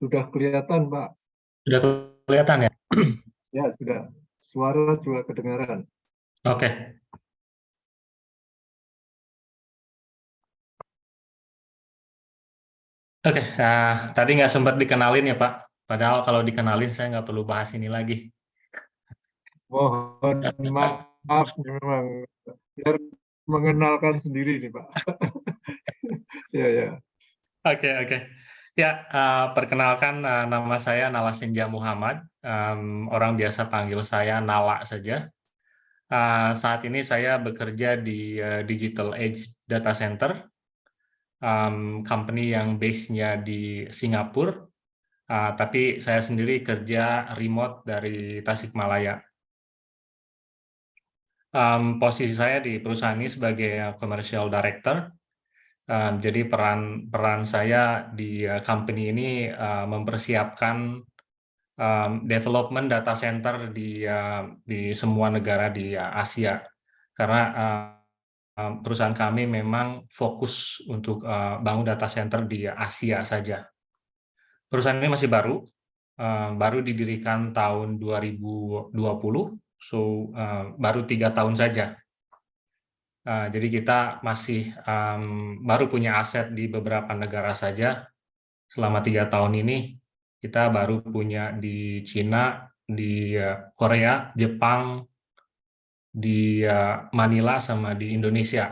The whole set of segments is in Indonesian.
Sudah kelihatan, Pak. Sudah kelihatan ya? Ya, sudah. Suara juga kedengaran. Oke. Oke, tadi nggak sempat dikenalin ya Pak. Padahal kalau dikenalin saya nggak perlu bahas ini lagi. Mohon maaf, memang biar mengenalkan sendiri nih, Pak. Ya, ya. Oke, oke. Ya, perkenalkan nama saya Nala Senja Muhammad. Orang biasa panggil saya Nala saja. Saat ini saya bekerja di Digital Edge Data Center, company yang base-nya di Singapura. Tapi saya sendiri kerja remote dari Tasikmalaya. Posisi saya di perusahaan ini sebagai commercial director. Jadi peran saya di company ini mempersiapkan development data center di semua negara di Asia. Karena perusahaan kami memang fokus untuk bangun data center di Asia saja. Perusahaan ini masih baru didirikan tahun 2020, baru 3 tahun saja. Jadi kita masih baru punya aset di beberapa negara saja. Selama 3 tahun ini kita baru punya di Cina, di Korea, Jepang, di Manila, sama di Indonesia.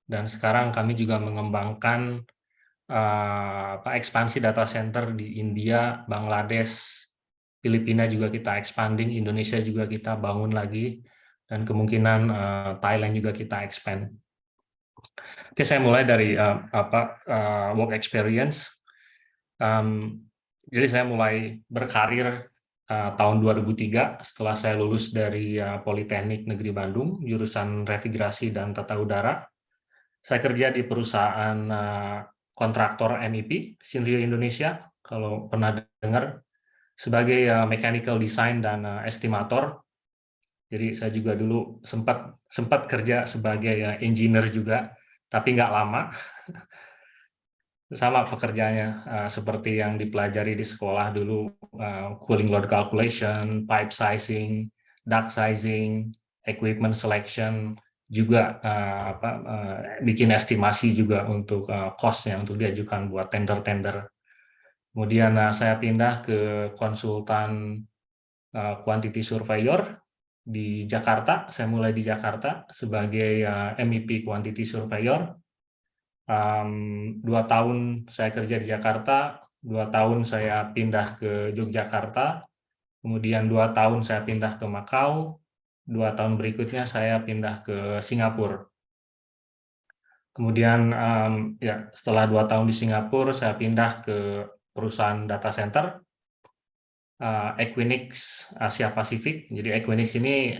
Dan sekarang kami juga mengembangkan ekspansi data center di India, Bangladesh, Filipina juga kita expanding, Indonesia juga kita bangun lagi, dan kemungkinan Thailand juga kita expand. Oke, saya mulai dari work experience. Jadi saya mulai berkarir tahun 2003 setelah saya lulus dari Politeknik Negeri Bandung, jurusan Navigasi dan Tata Udara. Saya kerja di perusahaan kontraktor MEP, Sinrio Indonesia, kalau pernah dengar, sebagai mechanical design dan estimator. Jadi saya juga dulu sempat kerja sebagai engineer juga, tapi nggak lama. Sama pekerjaannya seperti yang dipelajari di sekolah dulu, cooling load calculation, pipe sizing, duct sizing, equipment selection, juga bikin estimasi juga untuk cost yang untuk diajukan buat tender-tender. Kemudian saya pindah ke konsultan quantity surveyor di Jakarta. Saya mulai di Jakarta sebagai MEP quantity surveyor. 2 tahun saya kerja di Jakarta, 2 tahun saya pindah ke Yogyakarta, kemudian 2 tahun saya pindah ke Makau, 2 tahun berikutnya saya pindah ke Singapura. Kemudian ya setelah 2 tahun di Singapura, saya pindah ke perusahaan data center, Equinix Asia Pasifik. Jadi Equinix ini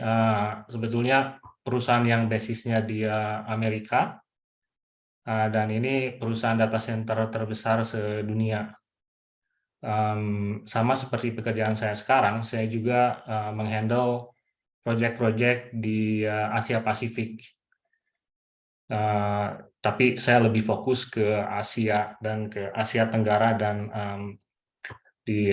sebetulnya perusahaan yang basisnya di Amerika, dan ini perusahaan data center terbesar sedunia. Sama seperti pekerjaan saya sekarang, saya juga menghandle proyek-proyek di Asia Pasifik. Tapi saya lebih fokus ke Asia dan ke Asia Tenggara, dan di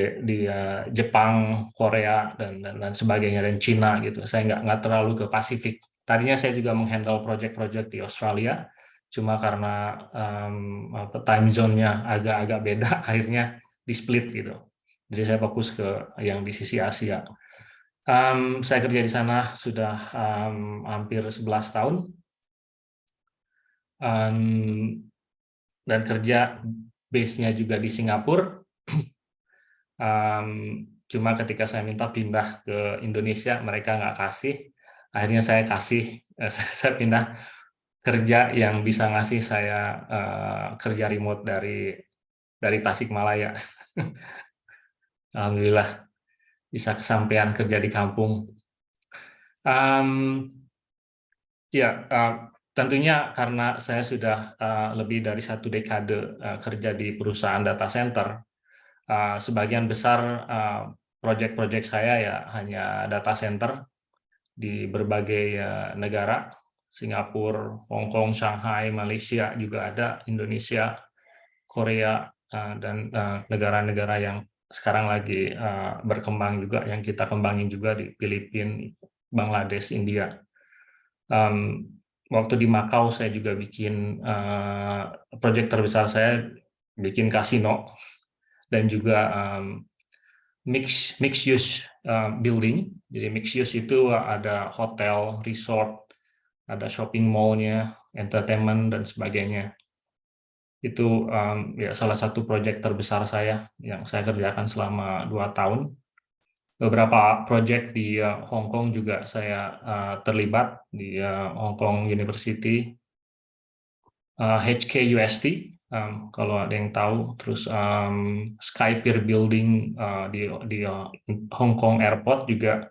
Jepang, Korea, dan sebagainya, dan Cina gitu. Saya nggak terlalu ke Pasifik. Tadinya saya juga menghandle proyek-proyek di Australia, cuma karena time zone-nya agak-agak beda, akhirnya di-split gitu. Jadi saya fokus ke yang di sisi Asia. Saya kerja di sana sudah hampir 11 tahun, dan kerja base-nya juga di Singapura. Cuma ketika saya minta pindah ke Indonesia, mereka nggak kasih. Akhirnya saya kasih, saya pindah kerja yang bisa ngasih saya kerja remote dari Tasikmalaya. Alhamdulillah bisa kesampaian kerja di kampung. Ya, tentunya karena saya sudah lebih dari 1 dekade kerja di perusahaan data center, sebagian besar proyek-proyek saya ya hanya data center di berbagai negara, Singapura, Hong Kong, Shanghai, Malaysia juga ada, Indonesia, Korea, dan negara-negara yang sekarang lagi berkembang juga, yang kita kembangin juga di Filipina, Bangladesh, India. Waktu di Makau saya juga bikin proyek terbesar saya bikin kasino dan juga mixed use building. Jadi mixed use itu ada hotel, resort, ada shopping mall-nya, entertainment dan sebagainya. Itu ya salah satu proyek terbesar saya yang saya kerjakan selama 2 tahun. Beberapa proyek di Hong Kong juga saya terlibat di Hong Kong University, HKUST, kalau ada yang tahu. Terus Skypier Building di Hong Kong Airport juga.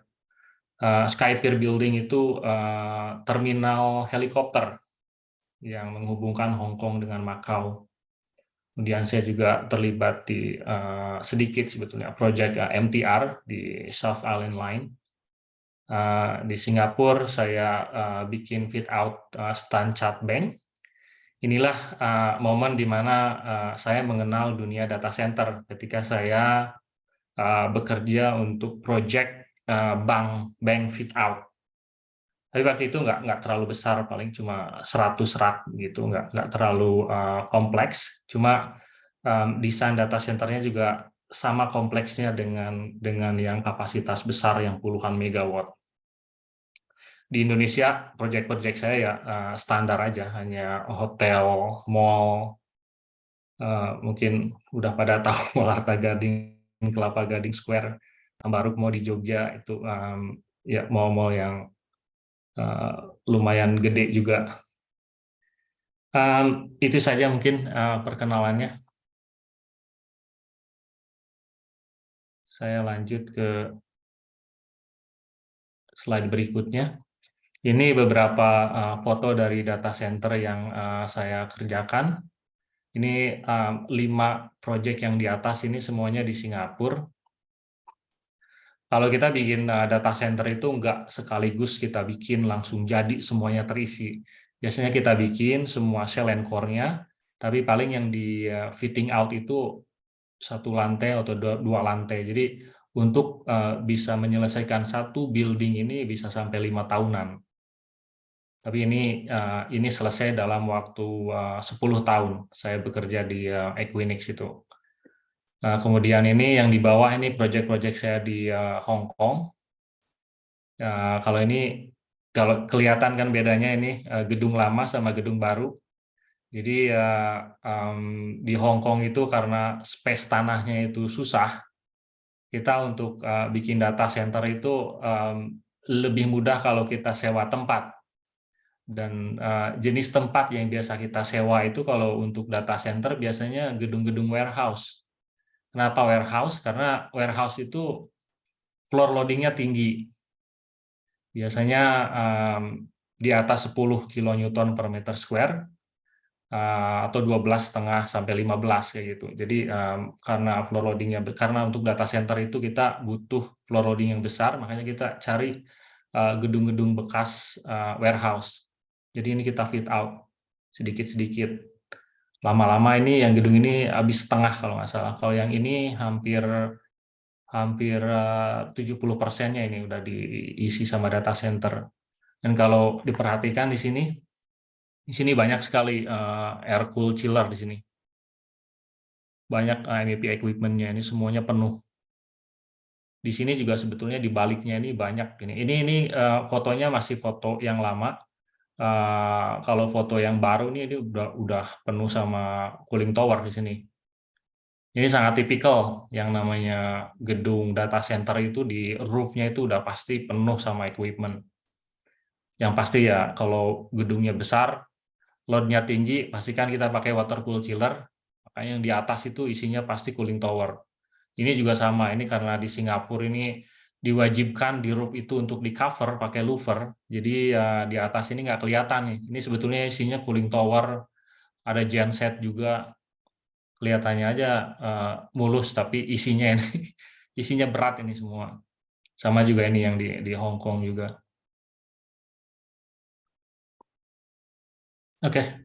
Skypier Building itu terminal helikopter yang menghubungkan Hong Kong dengan Macau. Kemudian saya juga terlibat di sedikit sebetulnya proyek MTR di South Island Line. Di Singapura saya bikin fit out Stanchart Bank. Inilah momen di mana saya mengenal dunia data center ketika saya bekerja untuk proyek bank fit out. Tapi waktu itu nggak terlalu besar, paling cuma 100 rak gitu, nggak terlalu kompleks. Cuma desain data centernya juga sama kompleksnya dengan yang kapasitas besar yang puluhan megawatt. Di Indonesia, proyek-proyek saya ya standar aja, hanya hotel, mall, mungkin udah pada tahu Mall Arta Gading, Kelapa Gading Square, baru mau di Jogja itu ya mall-mall yang lumayan gede juga. Itu saja mungkin perkenalannya. Saya lanjut ke slide berikutnya. Ini beberapa foto dari data center yang saya kerjakan. Ini 5 proyek yang di atas ini semuanya di Singapura. Kalau kita bikin data center itu nggak sekaligus kita bikin langsung jadi semuanya terisi. Biasanya kita bikin semua shell and core-nya, tapi paling yang di fitting out itu 1 lantai atau 2 lantai. Jadi untuk bisa menyelesaikan satu building ini bisa sampai 5 tahunan. Tapi ini selesai dalam waktu 10 tahun saya bekerja di Equinix itu. Kemudian ini yang di bawah ini proyek-proyek saya di Hong Kong. Kalau ini kalau kelihatan kan bedanya ini gedung lama sama gedung baru. Jadi di Hong Kong itu karena space tanahnya itu susah, kita untuk bikin data center itu lebih mudah kalau kita sewa tempat. Dan jenis tempat yang biasa kita sewa itu kalau untuk data center biasanya gedung-gedung warehouse. Kenapa warehouse? Karena warehouse itu floor loading-nya tinggi. Biasanya di atas 10 kN per meter square atau 12,5 sampai 15 kayak gitu. Jadi karena floor loading-nya, karena untuk data center itu kita butuh floor loading yang besar, makanya kita cari gedung-gedung bekas warehouse. Jadi ini kita fit out sedikit-sedikit. Lama-lama ini yang gedung ini habis setengah kalau nggak salah. Kalau yang ini hampir 70%-nya ini udah diisi sama data center. Dan kalau diperhatikan di sini banyak sekali air cool chiller di sini. Banyak MEP equipment-nya, ini semuanya penuh. Di sini juga sebetulnya di baliknya ini banyak ini. Ini fotonya masih foto yang lama. Kalau foto yang baru ini udah penuh sama cooling tower di sini. Ini sangat tipikal yang namanya gedung data center itu di roof-nya itu udah pasti penuh sama equipment. Yang pasti ya kalau gedungnya besar, load-nya tinggi, pastikan kita pakai water cool chiller. Makanya yang di atas itu isinya pasti cooling tower. Ini juga sama, ini karena di Singapura ini diwajibkan di roof itu untuk di cover pakai louver, jadi ya di atas ini nggak kelihatan nih. Ini sebetulnya isinya cooling tower, ada genset juga, kelihatannya aja mulus, tapi isinya ini isinya berat ini semua. Sama juga ini yang di Hong Kong juga. Oke,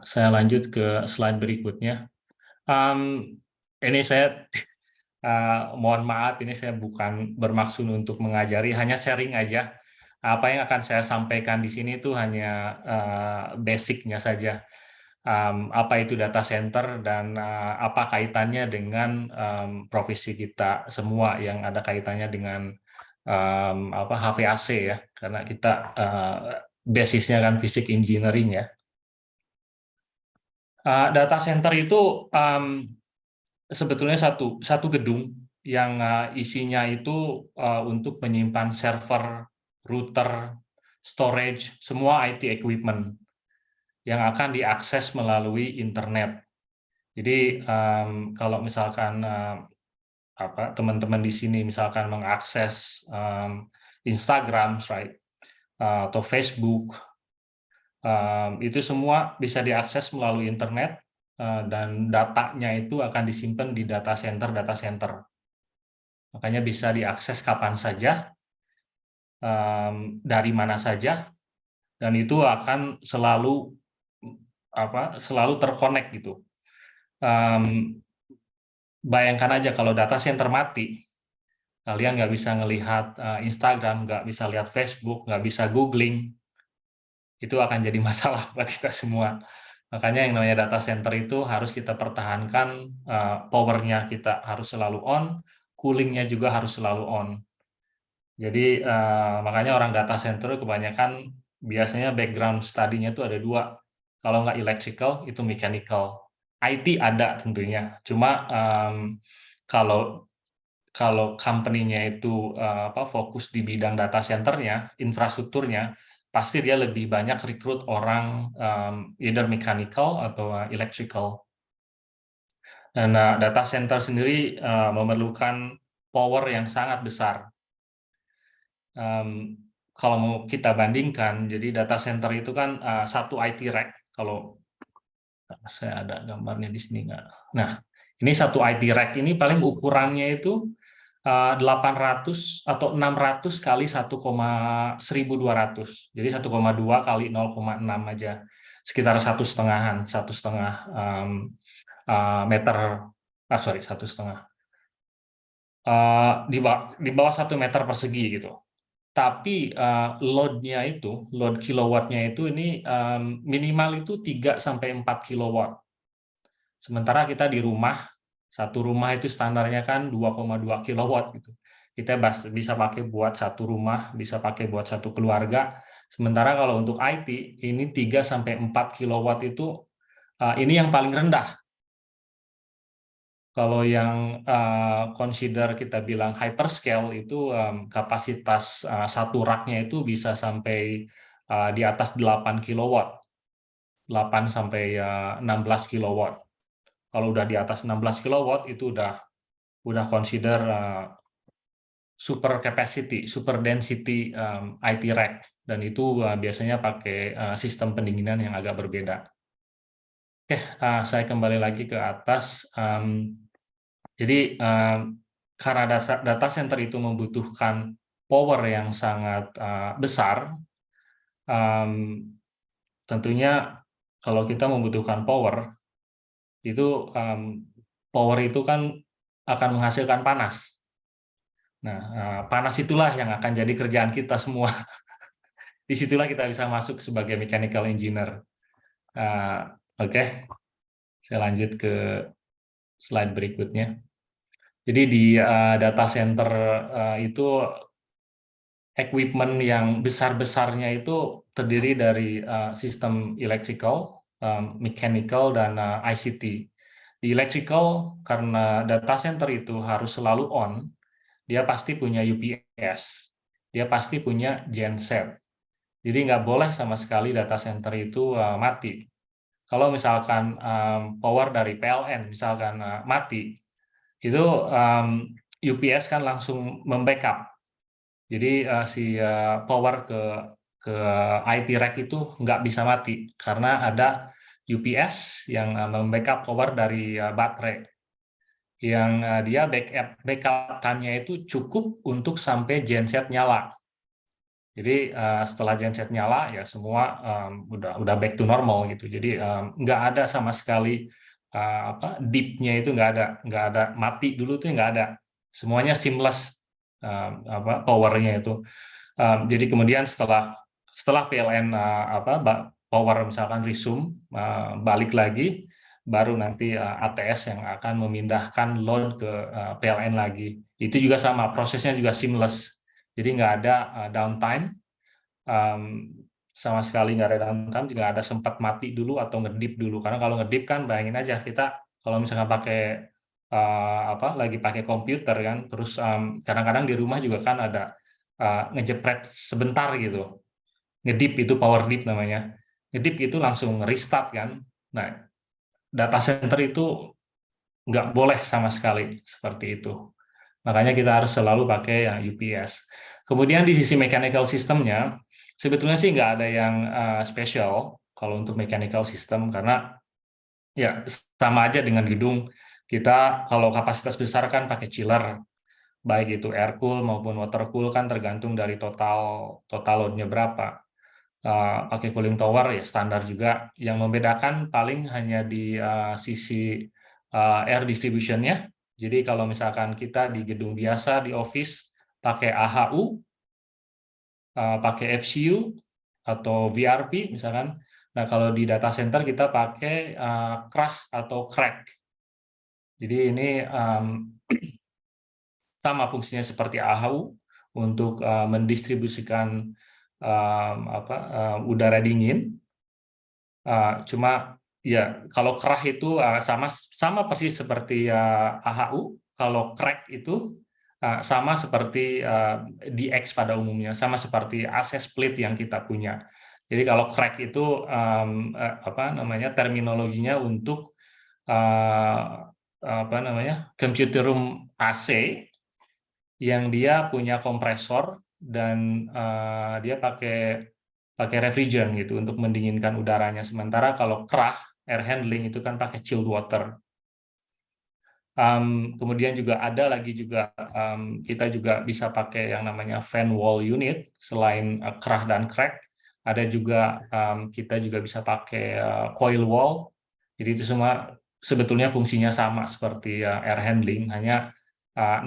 saya lanjut ke slide berikutnya. Um, ini saya mohon maaf, ini saya bukan bermaksud untuk mengajari, hanya sharing aja. Apa yang akan saya sampaikan di sini itu hanya basicnya saja. Apa itu data center dan apa kaitannya dengan profesi kita semua yang ada kaitannya dengan apa HVAC ya, karena kita basisnya kan fisik engineering ya. Data center itu sebetulnya satu gedung yang isinya itu untuk menyimpan server, router, storage, semua IT equipment yang akan diakses melalui internet. Jadi kalau misalkan apa teman-teman di sini misalkan mengakses Instagram, right, atau Facebook, itu semua bisa diakses melalui internet dan datanya itu akan disimpan di data center. Makanya bisa diakses kapan saja, dari mana saja, dan itu akan selalu terkonek gitu. Bayangkan aja kalau data center mati, kalian nggak bisa ngelihat Instagram, nggak bisa lihat Facebook, nggak bisa googling, itu akan jadi masalah buat kita semua. Makanya yang namanya data center itu harus kita pertahankan, powernya kita harus selalu on, coolingnya juga harus selalu on. Jadi makanya orang data center kebanyakan biasanya background study-nya itu ada dua. Kalau nggak electrical, itu mechanical. IT ada tentunya. Cuma kalau company-nya itu fokus di bidang data center-nya, infrastrukturnya, pasti dia lebih banyak rekrut orang either mechanical atau electrical. Dan data center sendiri memerlukan power yang sangat besar. Kalau mau kita bandingkan, jadi data center itu kan satu IT rack. Kalau saya ada gambarnya di sini nggak? Nah, ini satu IT rack ini paling ukurannya itu 800 atau 600 kali 1,1200. Jadi 1,2 kali 0,6 aja, sekitar 1,5 meter. Sorry, 1,5. Di bawah 1 meter persegi gitu. Tapi load-nya itu, load kilowattnya itu ini minimal itu 3 sampai 4 kilowatt. Sementara kita di rumah, satu rumah itu standarnya kan 2,2 kilowatt gitu. Kita bisa pakai buat satu rumah, bisa pakai buat satu keluarga. Sementara kalau untuk IT ini 3 sampai 4 kilowatt itu ini yang paling rendah. Kalau yang consider kita bilang hyperscale itu kapasitas satu racknya itu bisa sampai di atas 8 kilowatt, 8 sampai 16 kilowatt. Kalau udah di atas 16 kilowatt itu udah consider super capacity, super density IT rack, dan itu biasanya pakai sistem pendinginan yang agak berbeda. Oke, saya kembali lagi ke atas. Jadi karena data center itu membutuhkan power yang sangat besar, tentunya kalau kita membutuhkan power, itu power itu kan akan menghasilkan panas. Nah, panas itulah yang akan jadi kerjaan kita semua. Disitulah kita bisa masuk sebagai mechanical engineer. Oke, saya lanjut ke slide berikutnya. Jadi di data center itu equipment yang besar-besarnya itu terdiri dari sistem electrical, mechanical, dan ICT. Di electrical, karena data center itu harus selalu on, dia pasti punya UPS, dia pasti punya genset. Jadi nggak boleh sama sekali data center itu mati. Kalau misalkan power dari PLN misalkan mati, itu UPS kan langsung membackup. Jadi si power ke IP rack itu nggak bisa mati karena ada UPS yang membackup power dari baterai, yang dia backup time-nya itu cukup untuk sampai genset nyala. Jadi setelah genset nyala ya semua udah back to normal gitu. Jadi nggak ada sama sekali dip-nya itu nggak ada mati dulu tuh nggak ada, semuanya seamless powernya itu. Jadi kemudian setelah PLN power misalkan resume balik lagi, baru nanti ATS yang akan memindahkan load ke PLN lagi. Itu juga sama, prosesnya juga seamless, jadi nggak ada downtime. Sama sekali nggak ada downtime, juga ada sempat mati dulu atau ngedip dulu, karena kalau ngedip kan bayangin aja kita kalau misalkan pakai lagi pakai komputer kan, terus kadang-kadang di rumah juga kan ada ngejepret sebentar gitu, ngedip itu power dip namanya, ngedip itu langsung restart kan. Nah, data center itu nggak boleh sama sekali seperti itu, makanya kita harus selalu pakai yang UPS. Kemudian di sisi mechanical systemnya, sebetulnya sih nggak ada yang spesial kalau untuk mechanical system, karena ya sama aja dengan gedung. Kita kalau kapasitas besar kan pakai chiller, baik itu air cool maupun water cool, kan tergantung dari total load-nya berapa. Pakai cooling tower ya standar juga. Yang membedakan paling hanya di sisi air distribution-nya. Jadi kalau misalkan kita di gedung biasa, di office, pakai AHU, pakai FCU, atau VRP misalkan. Nah, kalau di data center kita pakai CRAH atau crack. Jadi ini sama fungsinya seperti AHU untuk mendistribusikan udara dingin. Cuma ya kalau CRAH itu sama persis seperti AHU. Kalau crack itu sama seperti DX pada umumnya, sama seperti AC split yang kita punya. Jadi kalau crack itu terminologinya untuk computer room AC yang dia punya kompresor dan dia pakai refrigerant gitu untuk mendinginkan udaranya. Sementara kalau CRAH, air handling, itu kan pakai chilled water. Kemudian juga ada lagi juga kita juga bisa pakai yang namanya fan wall unit selain CRAH dan crack. Ada juga kita juga bisa pakai coil wall. Jadi itu semua sebetulnya fungsinya sama seperti air handling, hanya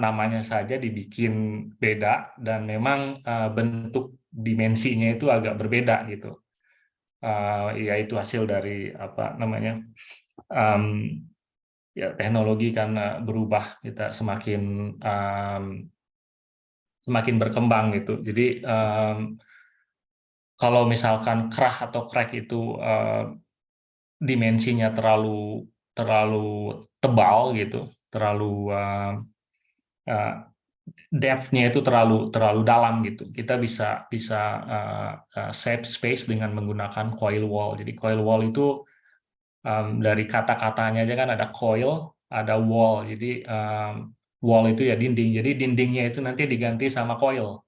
namanya saja dibikin beda dan memang bentuk dimensinya itu agak berbeda gitu. Ya itu hasil dari ya teknologi kan berubah, kita semakin berkembang gitu. Jadi kalau misalkan CRAH atau crack itu dimensinya terlalu tebal gitu, terlalu depth-nya itu terlalu dalam gitu. Kita bisa save space dengan menggunakan coil wall. Jadi coil wall itu dari kata-katanya aja kan ada coil, ada wall. Jadi wall itu ya dinding. Jadi dindingnya itu nanti diganti sama coil.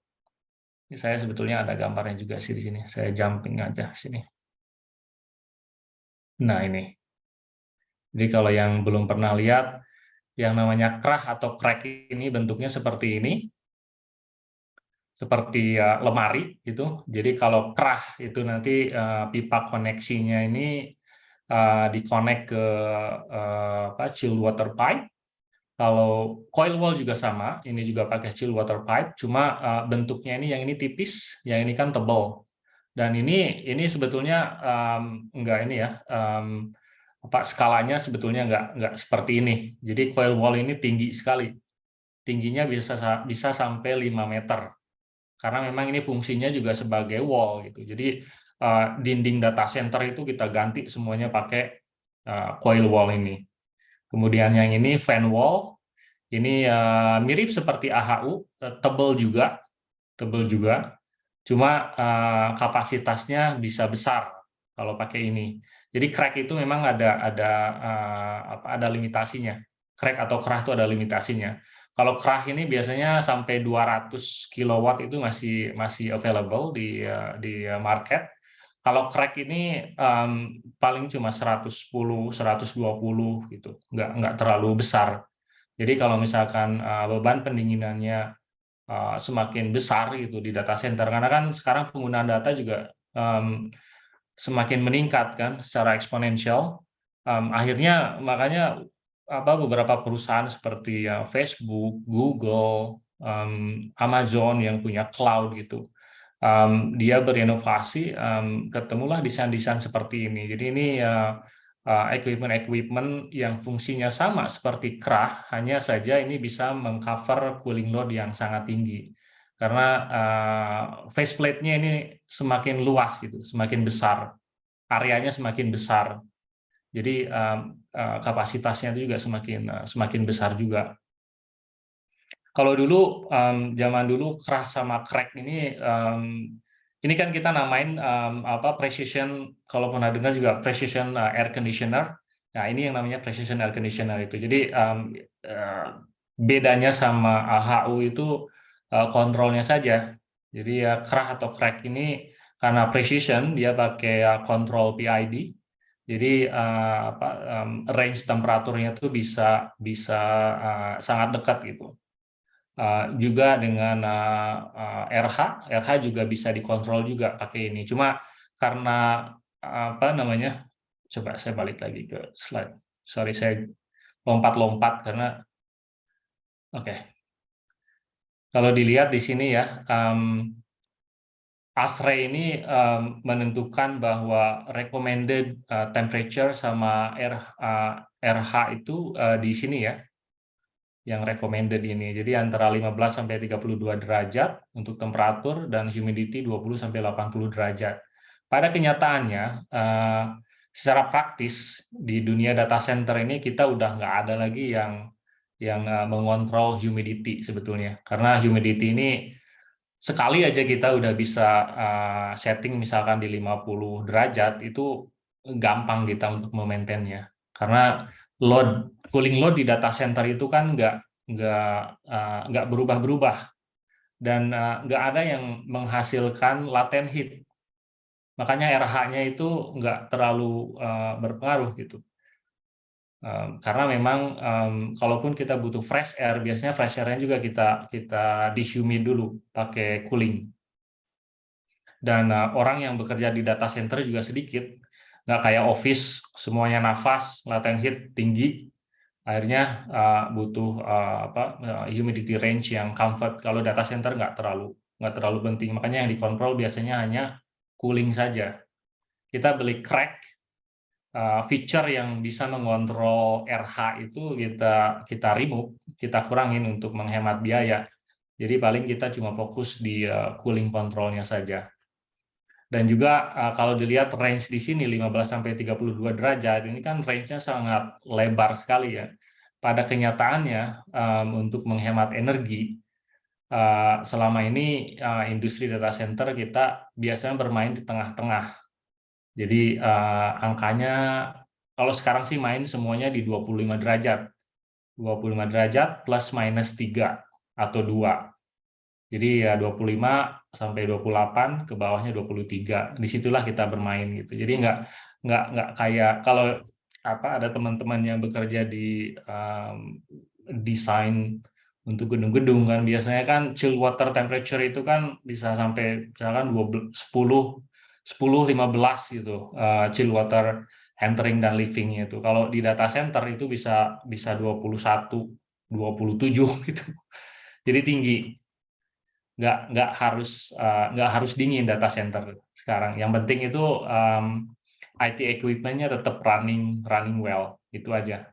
Ini saya sebetulnya ada gambarnya juga sih di sini. Saya jumping aja sini. Nah ini. Jadi kalau yang belum pernah lihat, yang namanya CRAH atau crack ini bentuknya seperti ini. Seperti lemari gitu. Jadi kalau CRAH itu nanti pipa koneksinya ini dikonek ke chilled water pipe. Kalau coil wall juga sama, ini juga pakai chilled water pipe, cuma bentuknya ini yang ini tipis, yang ini kan tebal. Dan ini sebetulnya enggak ini ya, skalanya sebetulnya enggak seperti ini. Jadi coil wall ini tinggi sekali, tingginya bisa sampai 5 meter. Karena memang ini fungsinya juga sebagai wall gitu. Jadi dinding data center itu kita ganti semuanya pakai coil wall ini. Kemudian yang ini fan wall, ini mirip seperti AHU, tebal juga, cuma kapasitasnya bisa besar kalau pakai ini. Jadi crack itu memang ada limitasinya. Crack atau CRAH itu ada limitasinya. Kalau CRAH ini biasanya sampai 200 kilowatt itu masih available di market. Kalau crack ini paling cuma 110, 120 gitu, nggak terlalu besar. Jadi kalau misalkan beban pendinginannya semakin besar gitu di data center, karena kan sekarang penggunaan data juga semakin meningkat kan secara eksponensial. Akhirnya makanya beberapa perusahaan seperti Facebook, Google, Amazon yang punya cloud gitu, dia berinovasi, ketemulah desain-desain seperti ini. Jadi ini equipment yang fungsinya sama seperti kerah, hanya saja ini bisa mengcover cooling load yang sangat tinggi. Karena faceplate-nya ini semakin luas gitu, semakin besar, areanya semakin besar. Jadi kapasitasnya itu juga semakin besar juga. Kalau dulu zaman dulu kerah sama crack ini kan kita namain precision, kalau pernah dengar juga precision air conditioner. Nah, ini yang namanya precision air conditioner itu. Jadi bedanya sama HU itu kontrolnya saja. Jadi ya kerah atau crack ini karena precision dia pakai kontrol PID. Jadi range temperaturnya itu bisa sangat dekat gitu. Juga dengan RH juga bisa dikontrol juga pakai ini. Cuma karena coba saya balik lagi ke slide. Sorry, saya lompat-lompat karena oke. Kalau dilihat di sini ya, ASRE ini menentukan bahwa recommended temperature sama RH itu di sini ya, yang recommended ini. Jadi antara 15 sampai 32 derajat untuk temperatur dan humidity 20 sampai 80 derajat. Pada kenyataannya, secara praktis di dunia data center ini kita udah nggak ada lagi yang mengontrol humidity sebetulnya. Karena humidity ini sekali aja kita udah bisa setting misalkan di 50 derajat, itu gampang kita untuk memaintainnya. Karena cooling load di data center itu kan nggak berubah-berubah, dan nggak ada yang menghasilkan latent heat. Makanya RH-nya itu nggak terlalu berpengaruh gitu. Karena memang kalaupun kita butuh fresh air, biasanya fresh air-nya juga kita dihumid dulu pakai cooling. Dan orang yang bekerja di data center juga sedikit, nggak kayak office semuanya nafas, latent heat tinggi, akhirnya butuh humidity range yang comfort. Kalau data center nggak terlalu penting, makanya yang dikontrol biasanya hanya cooling saja. Kita beli crack, feature yang bisa mengontrol RH itu kita remove, kita kurangin untuk menghemat biaya. Jadi paling kita cuma fokus di cooling controlnya saja. Dan juga kalau dilihat range di sini 15 sampai 32 derajat, ini kan range-nya sangat lebar sekali ya. Pada kenyataannya untuk menghemat energi, selama ini industri data center kita biasanya bermain di tengah-tengah. Jadi angkanya kalau sekarang sih main semuanya di 25 derajat. 25 derajat plus minus 3 atau 2. Jadi ya 25 sampai 28, ke bawahnya 23. Disitulah kita bermain gitu. Jadi nggak kayak kalau ada teman-teman yang bekerja di desain untuk gedung-gedung kan, biasanya kan chill water temperature itu kan bisa sampai misalkan 10-15 gitu, chill water entering dan leaving itu. Kalau di data center itu bisa 21, 27 gitu. Jadi tinggi. Nggak harus dingin data center sekarang. Yang penting itu IT equipment-nya tetap running well, itu aja.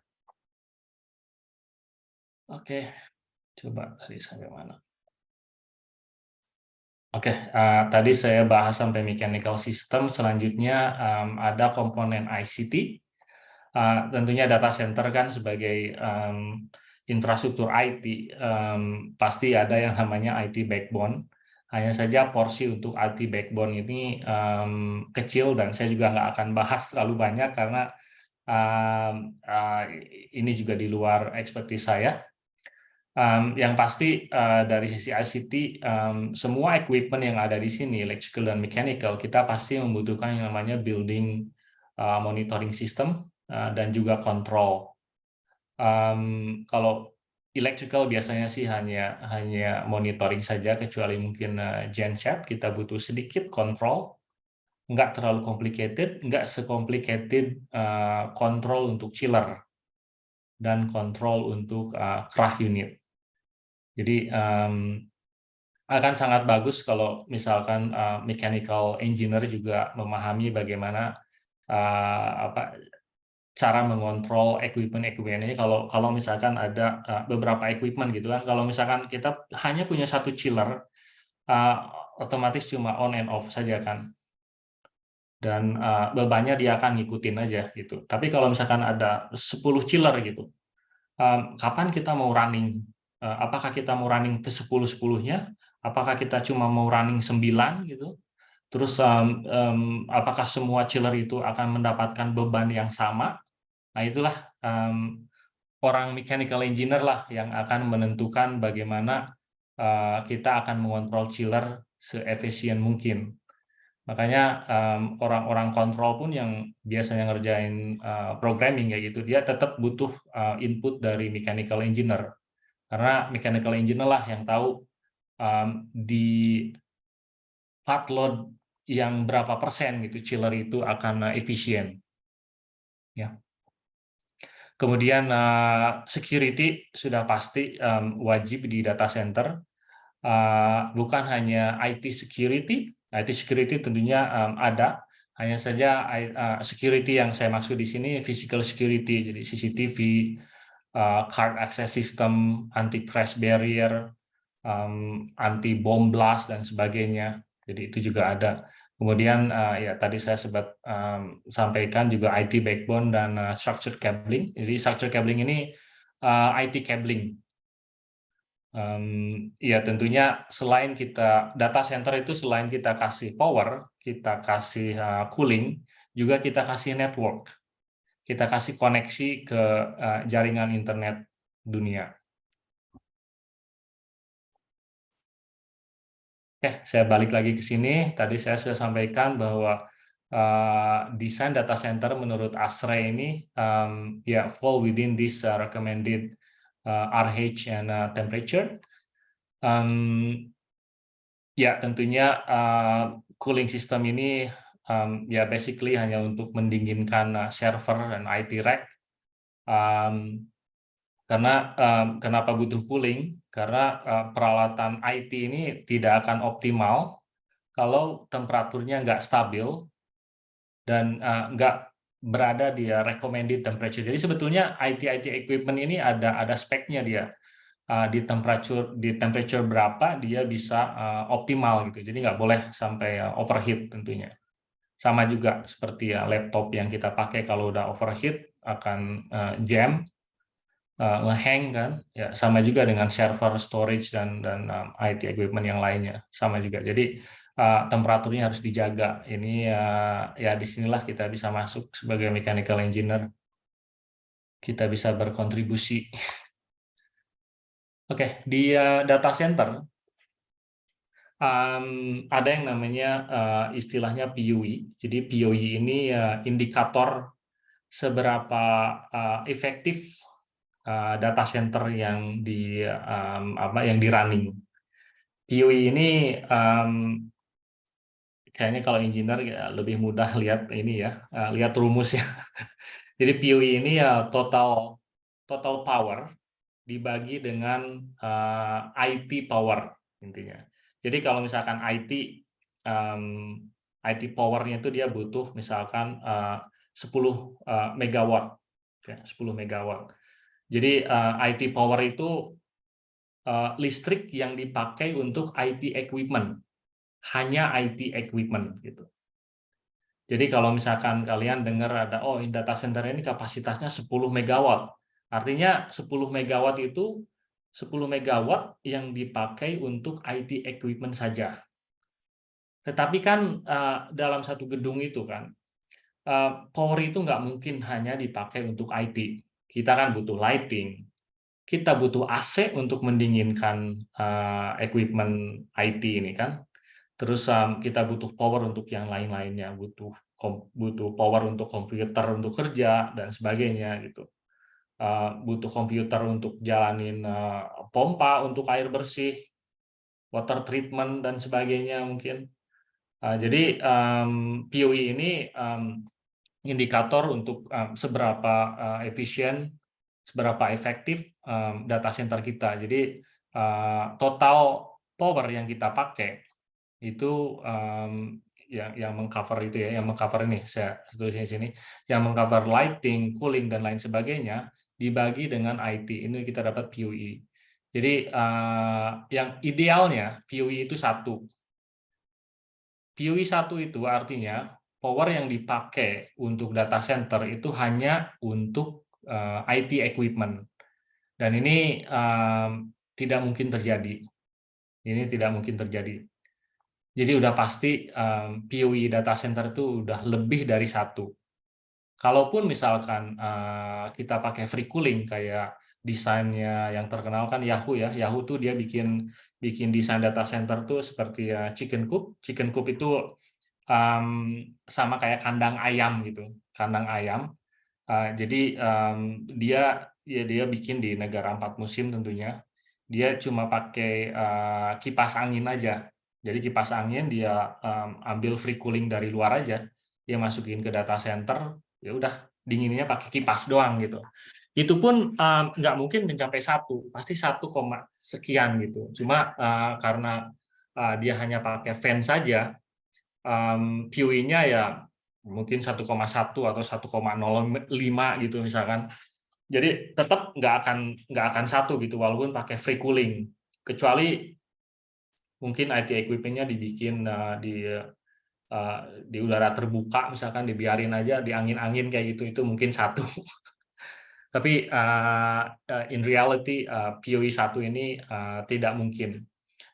Oke, coba tadi sampai mana? Oke, tadi saya bahas sampai mechanical system. Selanjutnya ada komponen ICT. Tentunya data center kan sebagai infrastruktur IT, pasti ada yang namanya IT backbone. Hanya saja porsi untuk IT backbone ini kecil, dan saya juga nggak akan bahas terlalu banyak karena ini juga di luar ekspertis saya. Yang pasti dari sisi ICT, semua equipment yang ada di sini, electrical dan mechanical, kita pasti membutuhkan yang namanya building monitoring system dan juga kontrol. Kalau electrical biasanya sih hanya monitoring saja, kecuali mungkin genset kita butuh sedikit kontrol. nggak terlalu complicated, nggak secomplicated kontrol untuk chiller dan kontrol untuk kerah unit. Jadi akan sangat bagus kalau misalkan mechanical engineer juga memahami bagaimana cara mengontrol equipment ini. Kalau misalkan ada beberapa equipment gitu kan, kalau misalkan kita hanya punya satu chiller, otomatis cuma on and off saja kan, dan bebannya dia akan ngikutin aja gitu. Tapi kalau misalkan ada 10 chiller gitu, kapan kita mau running? Apakah kita mau running ke 10-10-nya? Apakah kita cuma mau running 9 gitu? Terus apakah semua chiller itu akan mendapatkan beban yang sama? Nah, itulah orang mechanical engineer lah yang akan menentukan bagaimana kita akan mengontrol chiller seefisien mungkin. Makanya orang-orang kontrol pun yang biasanya ngerjain programming kayak gitu, dia tetap butuh input dari mechanical engineer. Karena mechanical engineer lah yang tahu di part load yang berapa persen gitu chiller itu akan efisien. Ya. Kemudian security sudah pasti wajib di data center. Bukan hanya IT security tentunya ada. Hanya saja security yang saya maksud di sini physical security, jadi CCTV, card access system, anti crash barrier, anti bomb blast dan sebagainya. Jadi itu juga ada. Kemudian ya tadi saya sempat sampaikan juga IT backbone dan structured cabling. Jadi structured cabling ini IT cabling. Ya tentunya selain kita data center itu selain kita kasih power, kita kasih cooling, juga kita kasih network, kita kasih koneksi ke jaringan internet dunia. Oke, saya balik lagi ke sini. Tadi saya sudah sampaikan bahwa desain data center menurut ASRE ini ya fall within this recommended RH and temperature. Ya, tentunya cooling system ini ya basically hanya untuk mendinginkan server dan IT rack. Karena kenapa butuh cooling? Karena peralatan IT ini tidak akan optimal kalau temperaturnya nggak stabil dan nggak berada di recommended temperature. Jadi sebetulnya IT equipment ini ada speknya dia. Di temperature berapa dia bisa optimal gitu. Jadi nggak boleh sampai overheat tentunya. Sama juga seperti laptop yang kita pakai kalau udah overheat akan jam, ngehang kan. Ya sama juga dengan server, storage dan IT equipment yang lainnya sama juga. Jadi temperaturnya harus dijaga. Ini ya disinilah kita bisa masuk sebagai mechanical engineer. Kita bisa berkontribusi. Oke, di data center ada yang namanya istilahnya PUE. Jadi PUE ini indikator seberapa efektif data center yang yang di running. PUE ini kayaknya kalau engineer ya lebih mudah lihat ini ya, lihat rumusnya. Jadi PUE ini ya total power dibagi dengan IT power intinya. Jadi kalau misalkan IT power-nya itu dia butuh misalkan 10 megawatt, 10 megawatt. Jadi IT power itu listrik yang dipakai untuk IT equipment, hanya IT equipment gitu. Jadi kalau misalkan kalian dengar ada data center ini kapasitasnya 10 megawatt. Artinya 10 megawatt itu 10 megawatt yang dipakai untuk IT equipment saja. Tetapi kan dalam satu gedung itu kan power itu nggak mungkin hanya dipakai untuk IT. Kita kan butuh lighting, kita butuh AC untuk mendinginkan equipment IT ini kan. Terus kita butuh power untuk yang lain-lainnya, butuh power untuk komputer untuk kerja dan sebagainya gitu. Butuh komputer untuk jalanin pompa untuk air bersih, water treatment dan sebagainya mungkin. Jadi POE ini indikator untuk seberapa efisien, seberapa efektif data center kita. Jadi total power yang kita pakai itu yang mengcover itu ya, yang mengcover ini saya tulisnya di sini, yang mengcover lighting, cooling dan lain sebagainya dibagi dengan IT. Ini kita dapat PUE. Jadi yang idealnya PUE itu satu. PUE satu itu artinya power yang dipakai untuk data center itu hanya untuk IT equipment. Dan ini tidak mungkin terjadi. Ini tidak mungkin terjadi. Jadi udah pasti POE data center itu udah lebih dari satu. Kalaupun misalkan kita pakai free cooling kayak desainnya yang terkenal kan Yahoo ya. Yahoo tuh dia bikin desain data center tuh seperti chicken coop. Chicken coop itu sama kayak kandang ayam gitu, kandang ayam. Jadi dia bikin di negara 4 musim tentunya. Dia cuma pakai kipas angin aja. Jadi kipas angin dia ambil free cooling dari luar aja, dia masukin ke data center, ya udah dinginnya pakai kipas doang gitu. Itu pun nggak mungkin mencapai satu, pasti 1, sekian gitu. Cuma karena dia hanya pakai fan saja, POE-nya ya mungkin 1,1 atau 1,05 gitu misalkan. Jadi tetap nggak akan satu gitu walaupun pakai free cooling, kecuali mungkin IT equipment-nya dibikin di udara terbuka misalkan dibiarin aja di angin-angin kayak gitu itu mungkin satu. Tapi in reality POE satu ini tidak mungkin.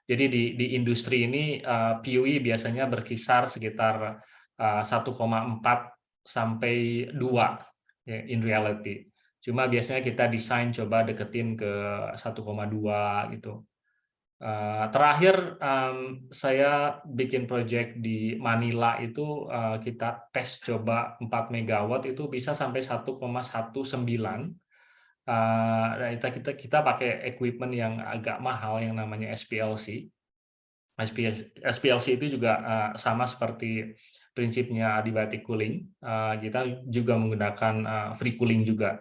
Jadi di industri ini POE biasanya berkisar sekitar 1,4 sampai 2 ya, in reality. Cuma biasanya kita desain coba deketin ke 1,2 gitu. Terakhir saya bikin project di Manila itu kita tes coba 4 megawatt itu bisa sampai 1,19. Kita pakai equipment yang agak mahal yang namanya SPLC. SPLC itu juga sama seperti prinsipnya adiabatic cooling. Kita juga menggunakan free cooling juga.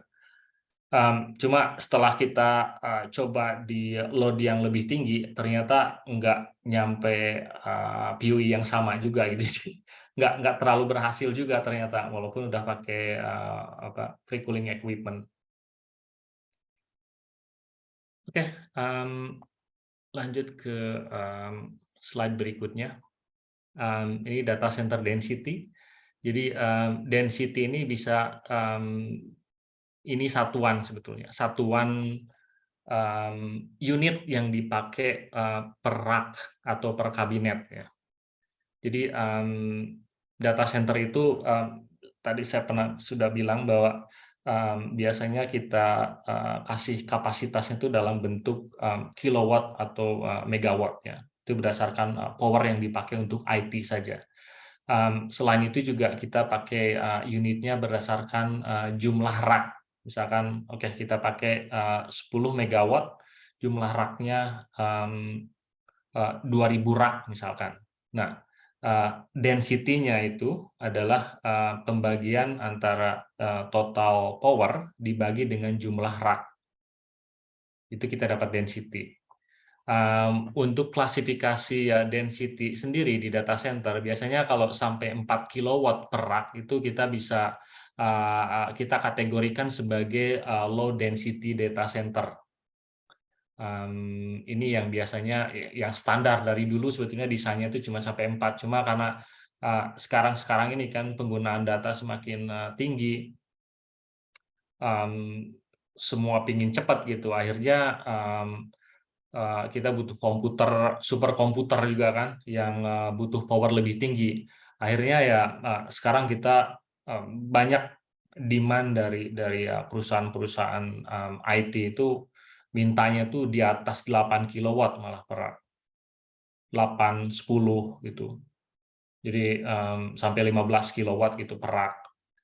Cuma setelah kita coba di load yang lebih tinggi, ternyata nggak nyampe PUE yang sama juga gitu. Nggak terlalu berhasil juga ternyata, walaupun udah pakai free cooling equipment. Oke, lanjut ke slide berikutnya. Ini data center density. Jadi density ini bisa ini satuan sebetulnya, satuan unit yang dipakai per rak atau per kabinet ya. Jadi data center itu tadi saya sudah bilang bahwa biasanya kita kasih kapasitasnya itu dalam bentuk kilowatt atau megawatt ya. Itu berdasarkan power yang dipakai untuk IT saja. Selain itu juga kita pakai unitnya berdasarkan jumlah rak. Misalkan kita pakai 10 megawatt, jumlah raknya 2.000 rak misalkan. Nah, density-nya itu adalah pembagian antara total power dibagi dengan jumlah rak. Itu kita dapat density. Untuk klasifikasi density sendiri di data center, biasanya kalau sampai 4 kilowatt per rak itu kita bisa kita kategorikan sebagai low density data center. Ini yang biasanya yang standar dari dulu sebetulnya desainnya itu cuma sampai 4, cuma karena sekarang ini kan penggunaan data semakin tinggi, semua pingin cepat gitu, akhirnya kita butuh super komputer juga kan, yang butuh power lebih tinggi. Akhirnya ya sekarang kita banyak demand dari perusahaan-perusahaan IT itu mintanya tuh di atas 8 kilowatt malah per rak. 8, 10 gitu. Jadi sampai 15 kilowatt gitu per rak.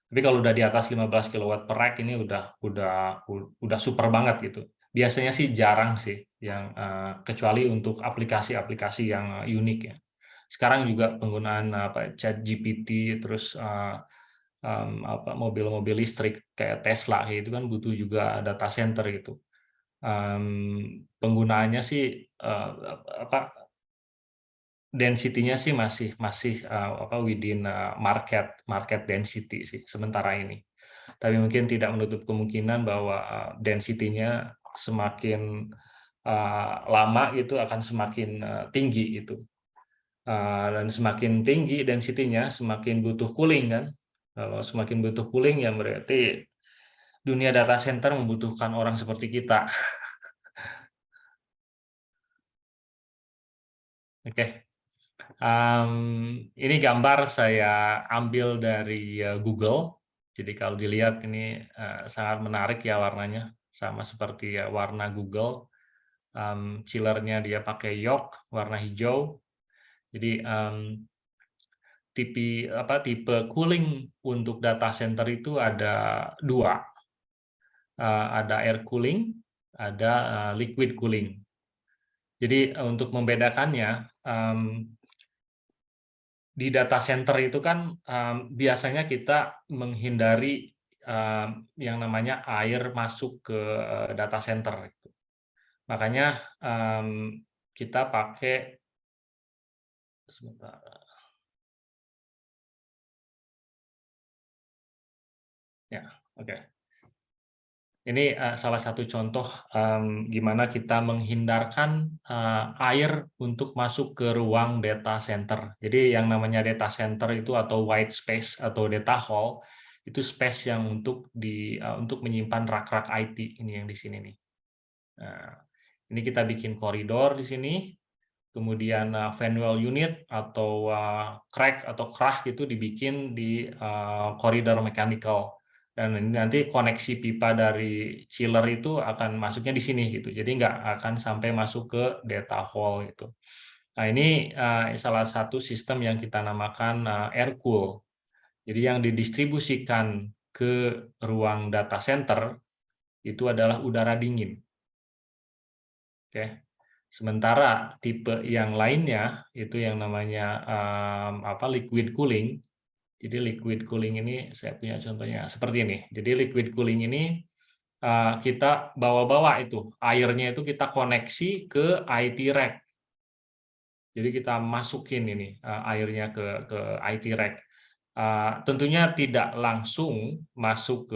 Tapi kalau udah di atas 15 kilowatt per rak ini udah super banget gitu. Biasanya sih jarang sih yang kecuali untuk aplikasi-aplikasi yang unik ya. Sekarang juga penggunaan ChatGPT, terus mobil-mobil listrik kayak Tesla itu kan butuh juga data center gitu. Penggunaannya sih density-nya sih masih within market density sih sementara ini. Tapi mungkin tidak menutup kemungkinan bahwa density-nya semakin lama itu akan semakin tinggi itu. Dan semakin tinggi density-nya semakin butuh cooling kan. Kalau semakin butuh cooling ya berarti dunia data center membutuhkan orang seperti kita. Oke. Ini gambar saya ambil dari Google. Jadi kalau dilihat ini sangat menarik ya warnanya, sama seperti warna Google. Chillernya dia pakai York warna hijau. Jadi tipe cooling untuk data center itu ada dua, ada air cooling, ada liquid cooling. Jadi untuk membedakannya, di data center itu kan biasanya kita menghindari yang namanya air masuk ke data center. Makanya kita pakai sebentar. Ya, oke. Ini salah satu contoh gimana kita menghindarkan air untuk masuk ke ruang data center. Jadi yang namanya data center itu atau white space atau data hall itu space yang untuk menyimpan rak-rak IT ini yang di sini nih. Nah, ini kita bikin koridor di sini, kemudian fan well unit atau crack atau krah itu dibikin di koridor mechanical. Dan ini nanti koneksi pipa dari chiller itu akan masuknya di sini gitu. Jadi nggak akan sampai masuk ke data hall gitu. Nah ini salah satu sistem yang kita namakan air cool. Jadi yang didistribusikan ke ruang data center itu adalah udara dingin. Oke. Sementara tipe yang lainnya itu yang namanya liquid cooling. Jadi liquid cooling ini saya punya contohnya seperti ini. Jadi liquid cooling ini kita bawa-bawa itu airnya itu kita koneksi ke IT rack. Jadi kita masukin ini airnya ke IT rack. Tentunya tidak langsung masuk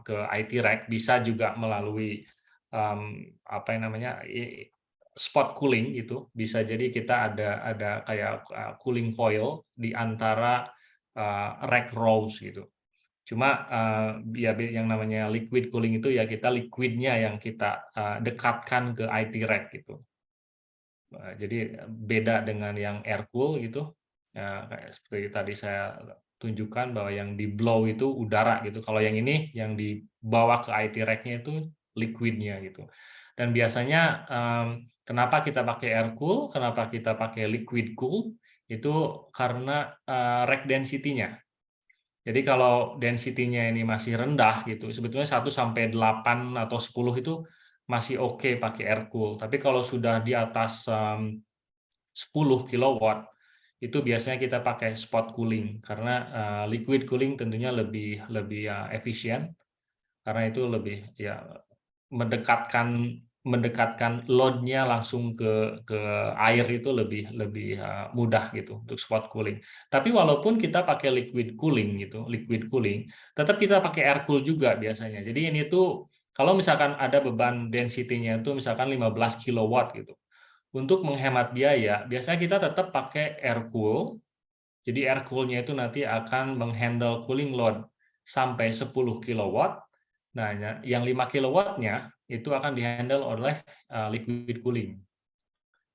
ke IT rack, bisa juga melalui apa yang namanya spot cooling itu. Bisa jadi kita ada kayak cooling coil di antara rack rows gitu. Cuma ya yang namanya liquid cooling itu ya kita liquidnya yang kita dekatkan ke IT rack gitu. Jadi beda dengan yang air cool gitu. Ya, kayak seperti tadi saya tunjukkan bahwa yang di blow itu udara gitu. Kalau yang ini yang dibawa ke IT rack-nya itu liquidnya gitu. Dan biasanya kenapa kita pakai air cool, kenapa kita pakai liquid cool, itu karena rack density-nya. Jadi kalau density-nya ini masih rendah gitu, sebetulnya 1 sampai 8 atau 10 itu masih oke pakai air cool. Tapi kalau sudah di atas 10 kilowatt itu biasanya kita pakai spot cooling karena liquid cooling tentunya lebih efisien karena itu lebih ya mendekatkan load-nya langsung ke air itu lebih mudah gitu untuk spot cooling. Tapi walaupun kita pakai liquid cooling gitu, liquid cooling, tetap kita pakai air cool juga biasanya. Jadi ini tuh kalau misalkan ada beban density-nya itu misalkan 15 kilowatt gitu. Untuk menghemat biaya, biasanya kita tetap pakai air cool. Jadi air cool-nya itu nanti akan menghandle cooling load sampai 10 kilowatt. Nah, yang 5 kilowatt-nya itu akan dihandle oleh liquid cooling.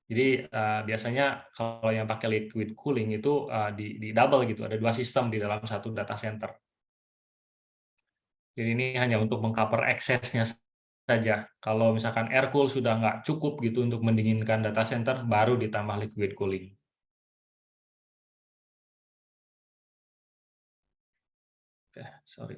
Jadi biasanya kalau yang pakai liquid cooling itu di double gitu, ada 2 sistem di dalam satu data center. Jadi ini hanya untuk mengcover eksesnya saja. Kalau misalkan air cool sudah nggak cukup gitu untuk mendinginkan data center, baru ditambah liquid cooling. Oke, sorry.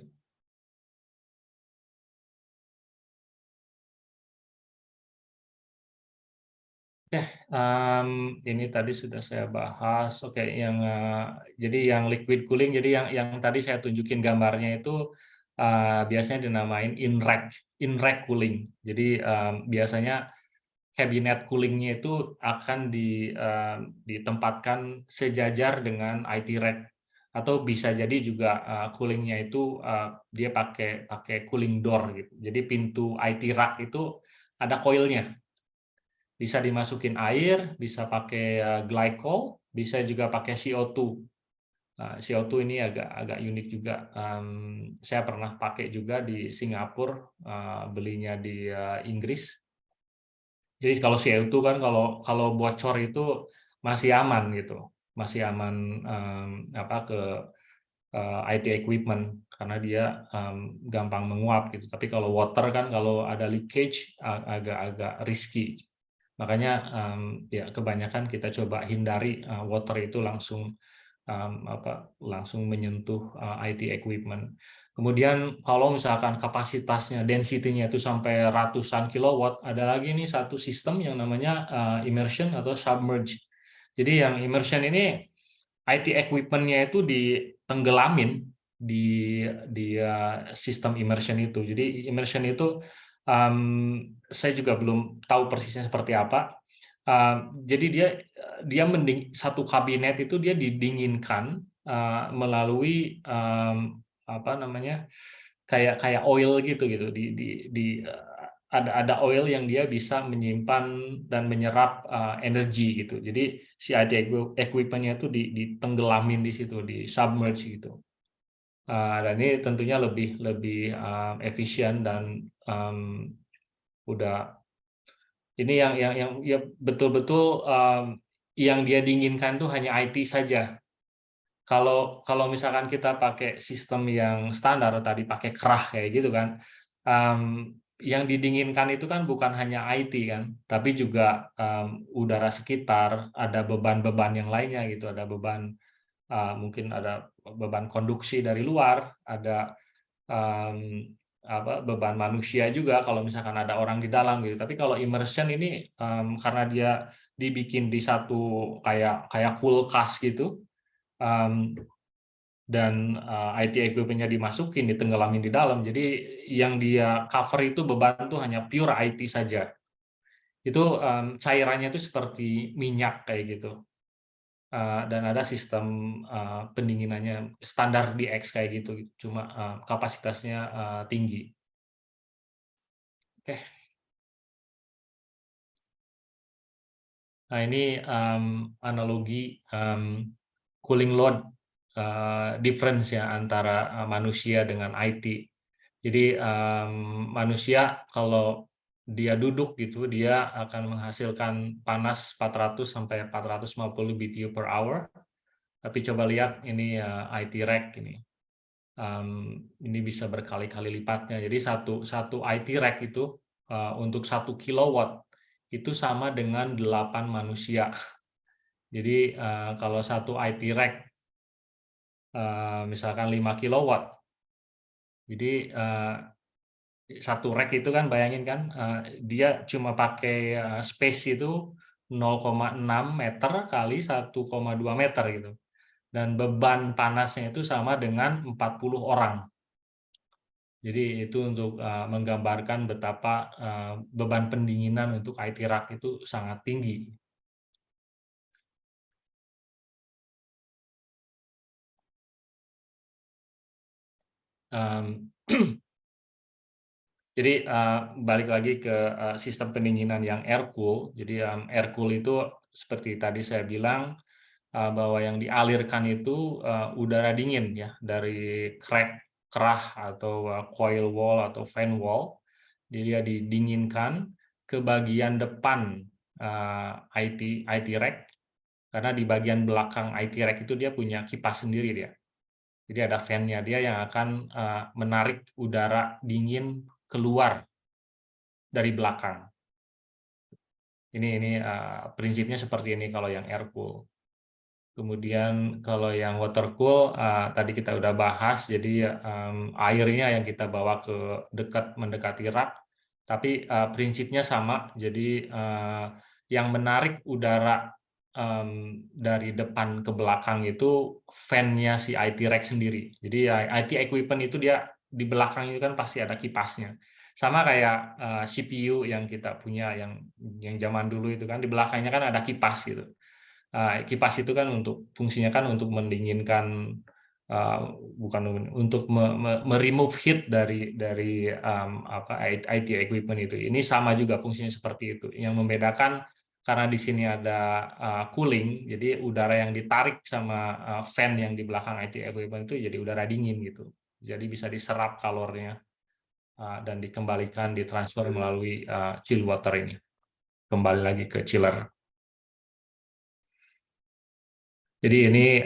Ini tadi sudah saya bahas. Oke, jadi yang liquid cooling, jadi yang tadi saya tunjukin gambarnya itu biasanya dinamain in-rack cooling. Jadi biasanya kabinet coolingnya itu akan ditempatkan sejajar dengan IT rack, atau bisa jadi juga coolingnya itu dia pakai cooling door gitu. Jadi pintu IT rack itu ada coilnya. Bisa dimasukin air, bisa pakai glycol, bisa juga pakai CO2. CO2 ini agak unik juga. Saya pernah pakai juga di Singapura, belinya di Inggris. Jadi kalau CO2 kan kalau bocor itu masih aman gitu, masih aman ke IT equipment karena dia gampang menguap gitu. Tapi kalau water kan kalau ada leakage agak-agak risky. Makanya ya kebanyakan kita coba hindari water itu langsung langsung menyentuh IT equipment. Kemudian kalau misalkan kapasitasnya, density-nya itu sampai ratusan kilowatt, ada lagi nih satu sistem yang namanya immersion atau submerge. Jadi yang immersion ini IT equipment-nya itu ditenggelamin di sistem immersion itu. Jadi immersion itu saya juga belum tahu persisnya seperti apa. Jadi dia satu kabinet itu dia didinginkan melalui kayak oil gitu ada oil yang dia bisa menyimpan dan menyerap energi gitu. Jadi si IT equipment-nya itu ditenggelamin di situ, di submerge gitu. Dan ini tentunya lebih efisien dan udah ini yang ya betul-betul yang dia dinginkan tuh hanya IT saja. Kalau misalkan kita pakai sistem yang standar tadi pakai kerah kayak gitu kan, yang didinginkan itu kan bukan hanya IT kan, tapi juga udara sekitar, ada beban-beban yang lainnya gitu, ada beban mungkin ada beban konduksi dari luar, ada beban manusia juga kalau misalkan ada orang di dalam gitu. Tapi kalau immersion ini karena dia dibikin di satu kayak kulkas gitu, dan IT equipment-nya dimasukin, ditenggelamin di dalam. Jadi yang dia cover itu beban itu hanya pure IT saja. Itu cairannya itu seperti minyak kayak gitu. Dan ada sistem pendinginannya standar DX kayak gitu. Cuma kapasitasnya tinggi. Oke. Nah ini analogi cooling load difference ya antara manusia dengan IT. Jadi manusia kalau dia duduk gitu dia akan menghasilkan panas 400 sampai 450 BTU per hour. Tapi coba lihat ini IT rack ini. Ini bisa berkali-kali lipatnya. Jadi satu IT rack itu untuk 1 kilowatt itu sama dengan 8 manusia. Jadi kalau satu IT rack misalkan 5 kilowatt, jadi satu rack itu kan bayangin kan dia cuma pakai space itu 0,6 meter kali 1,2 meter gitu. Dan beban panasnya itu sama dengan 40 orang. Jadi itu untuk menggambarkan betapa beban pendinginan untuk IT rack itu sangat tinggi. Jadi balik lagi ke sistem pendinginan yang air cool. Jadi air cool itu seperti tadi saya bilang bahwa yang dialirkan itu udara dingin ya dari kerah atau coil wall atau fan wall. Jadi dia didinginkan ke bagian depan IT rack, karena di bagian belakang IT rack itu dia punya kipas sendiri dia. Jadi ada fan-nya dia yang akan menarik udara dingin keluar dari belakang. Ini prinsipnya seperti ini kalau yang air cool. Kemudian kalau yang water cool tadi kita udah bahas, jadi airnya yang kita bawa ke mendekati rak, tapi prinsipnya sama. Jadi yang menarik udara dari depan ke belakang itu fan-nya si IT rack sendiri. Jadi IT equipment itu dia di belakang itu kan pasti ada kipasnya. Sama kayak CPU yang kita punya yang zaman dulu itu kan di belakangnya kan ada kipas gitu. Kipas itu kan fungsinya kan untuk mendinginkan, bukan untuk remove heat dari IT equipment itu. Ini sama juga fungsinya seperti itu. Yang membedakan karena di sini ada cooling, jadi udara yang ditarik sama fan yang di belakang IT equipment itu jadi udara dingin gitu. Jadi bisa diserap kalornya dan dikembalikan, ditransfer melalui chill water ini. Kembali lagi ke chiller. Jadi ini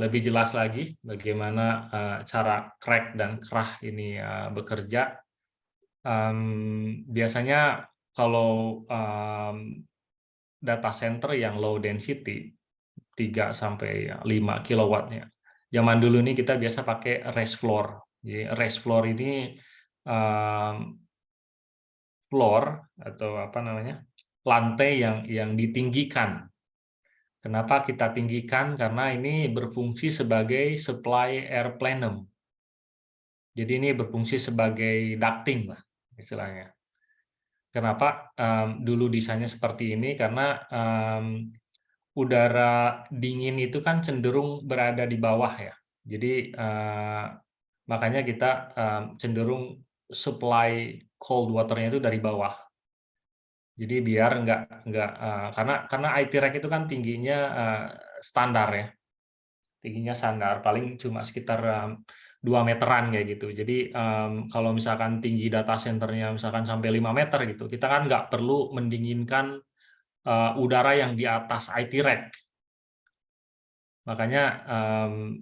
lebih jelas lagi bagaimana cara crack dan kerah ini bekerja. Biasanya kalau data center yang low density 3 sampai 5 kilowattnya. Zaman dulu ini kita biasa pakai raised floor. Jadi raised floor ini floor atau apa namanya? Lantai yang ditinggikan. Kenapa kita tinggikan? Karena ini berfungsi sebagai supply air plenum. Jadi ini berfungsi sebagai ducting lah istilahnya. Kenapa dulu desainnya seperti ini? Karena udara dingin itu kan cenderung berada di bawah ya. Jadi makanya kita cenderung supply cold waternya itu dari bawah. Jadi biar nggak karena IT rack itu kan tingginya standar ya. Tingginya standar, paling cuma sekitar 2 meteran kayak gitu. Jadi kalau misalkan tinggi data centernya misalkan sampai 5 meter gitu, kita kan nggak perlu mendinginkan udara yang di atas IT rack. Makanya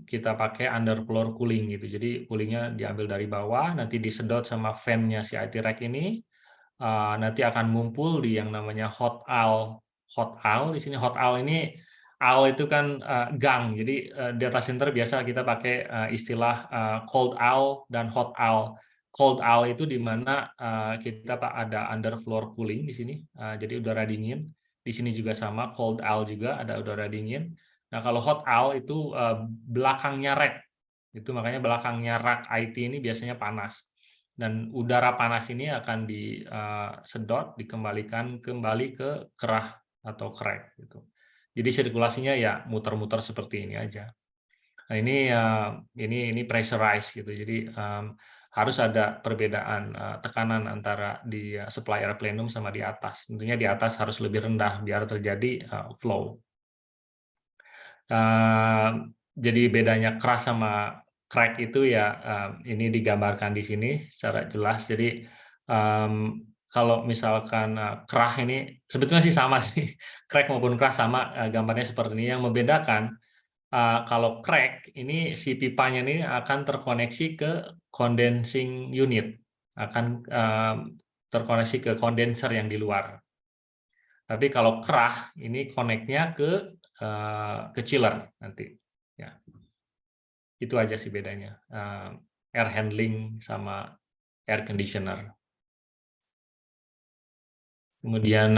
kita pakai underfloor cooling gitu. Jadi coolingnya diambil dari bawah, nanti disedot sama fan-nya si IT rack ini, nanti akan ngumpul di yang namanya hot aisle. Hot aisle di sini, hot aisle ini aisle itu kan gang. Jadi data center biasa kita pakai istilah cold aisle dan hot aisle. Cold aisle itu di mana kita ada underfloor cooling di sini, jadi udara dingin. Di sini juga sama, cold aisle juga ada udara dingin. Nah kalau hot aisle itu belakangnya rack. Itu makanya belakangnya rak IT ini biasanya panas. Dan udara panas ini akan disedot, dikembalikan kembali ke kerah atau crack gitu. Jadi sirkulasinya ya muter-muter seperti ini aja. Nah, ini pressurized gitu. Jadi harus ada perbedaan tekanan antara di supply air plenum sama di atas. Tentunya di atas harus lebih rendah biar terjadi flow. Jadi bedanya keras sama crack itu ya ini digambarkan di sini secara jelas. Jadi kalau misalkan kerah ini sebetulnya sih sama sih, crack maupun keras sama, gambarnya seperti ini. Yang membedakan kalau crack ini si pipanya ini akan terkoneksi ke condensing unit, akan terkoneksi ke kondenser yang di luar. Tapi kalau kerah ini connect-nya ke chiller nanti. Ya. Itu aja sih bedanya. Air handling sama air conditioner. Kemudian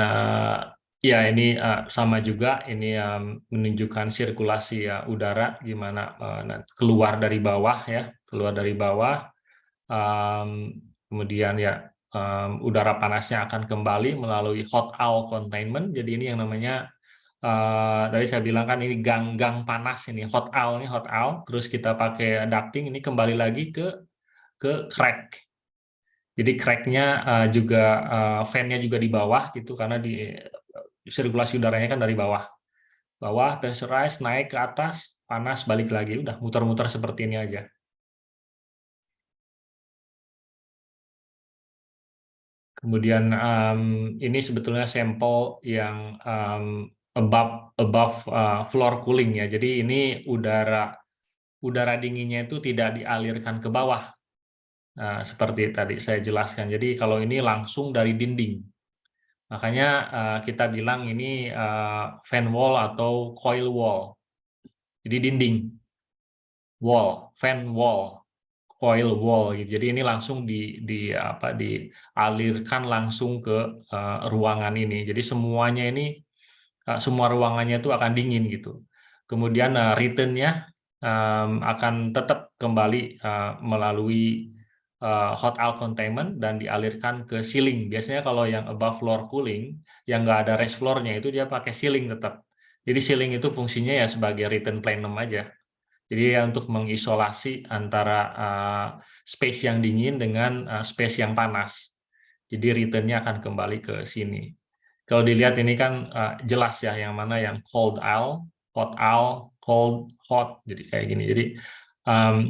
ya ini sama juga ini menunjukkan sirkulasi ya udara gimana keluar dari bawah ya, keluar dari bawah. Kemudian ya udara panasnya akan kembali melalui hot aisle containment. Jadi ini yang namanya tadi saya bilang kan ini gang-gang panas ini hot aisle, terus kita pakai ducting ini kembali lagi ke crack. Jadi crack-nya juga fan-nya juga di bawah gitu karena di sirkulasi udaranya kan dari bawah. Bawah pressurize naik ke atas, panas balik lagi, udah muter-muter seperti ini aja. Kemudian ini sebetulnya sampel yang above floor cooling ya. Jadi ini udara dinginnya itu tidak dialirkan ke bawah. Seperti tadi saya jelaskan. Jadi kalau ini langsung dari dinding. Makanya kita bilang ini fan wall atau coil wall. Jadi dinding, wall, fan wall, coil wall gitu. Jadi ini langsung dialirkan langsung ke ruangan ini. Jadi semuanya ini semua ruangannya itu akan dingin gitu. Kemudian return-nya akan tetap kembali melalui hot aisle containment dan dialirkan ke ceiling. Biasanya kalau yang above floor cooling, yang nggak ada raised floor-nya itu dia pakai ceiling tetap. Jadi ceiling itu fungsinya ya sebagai return plenum aja. Jadi ya untuk mengisolasi antara space yang dingin dengan space yang panas. Jadi return-nya akan kembali ke sini. Kalau dilihat ini kan jelas ya yang mana yang cold aisle, hot aisle, cold, hot. Jadi kayak gini. Jadi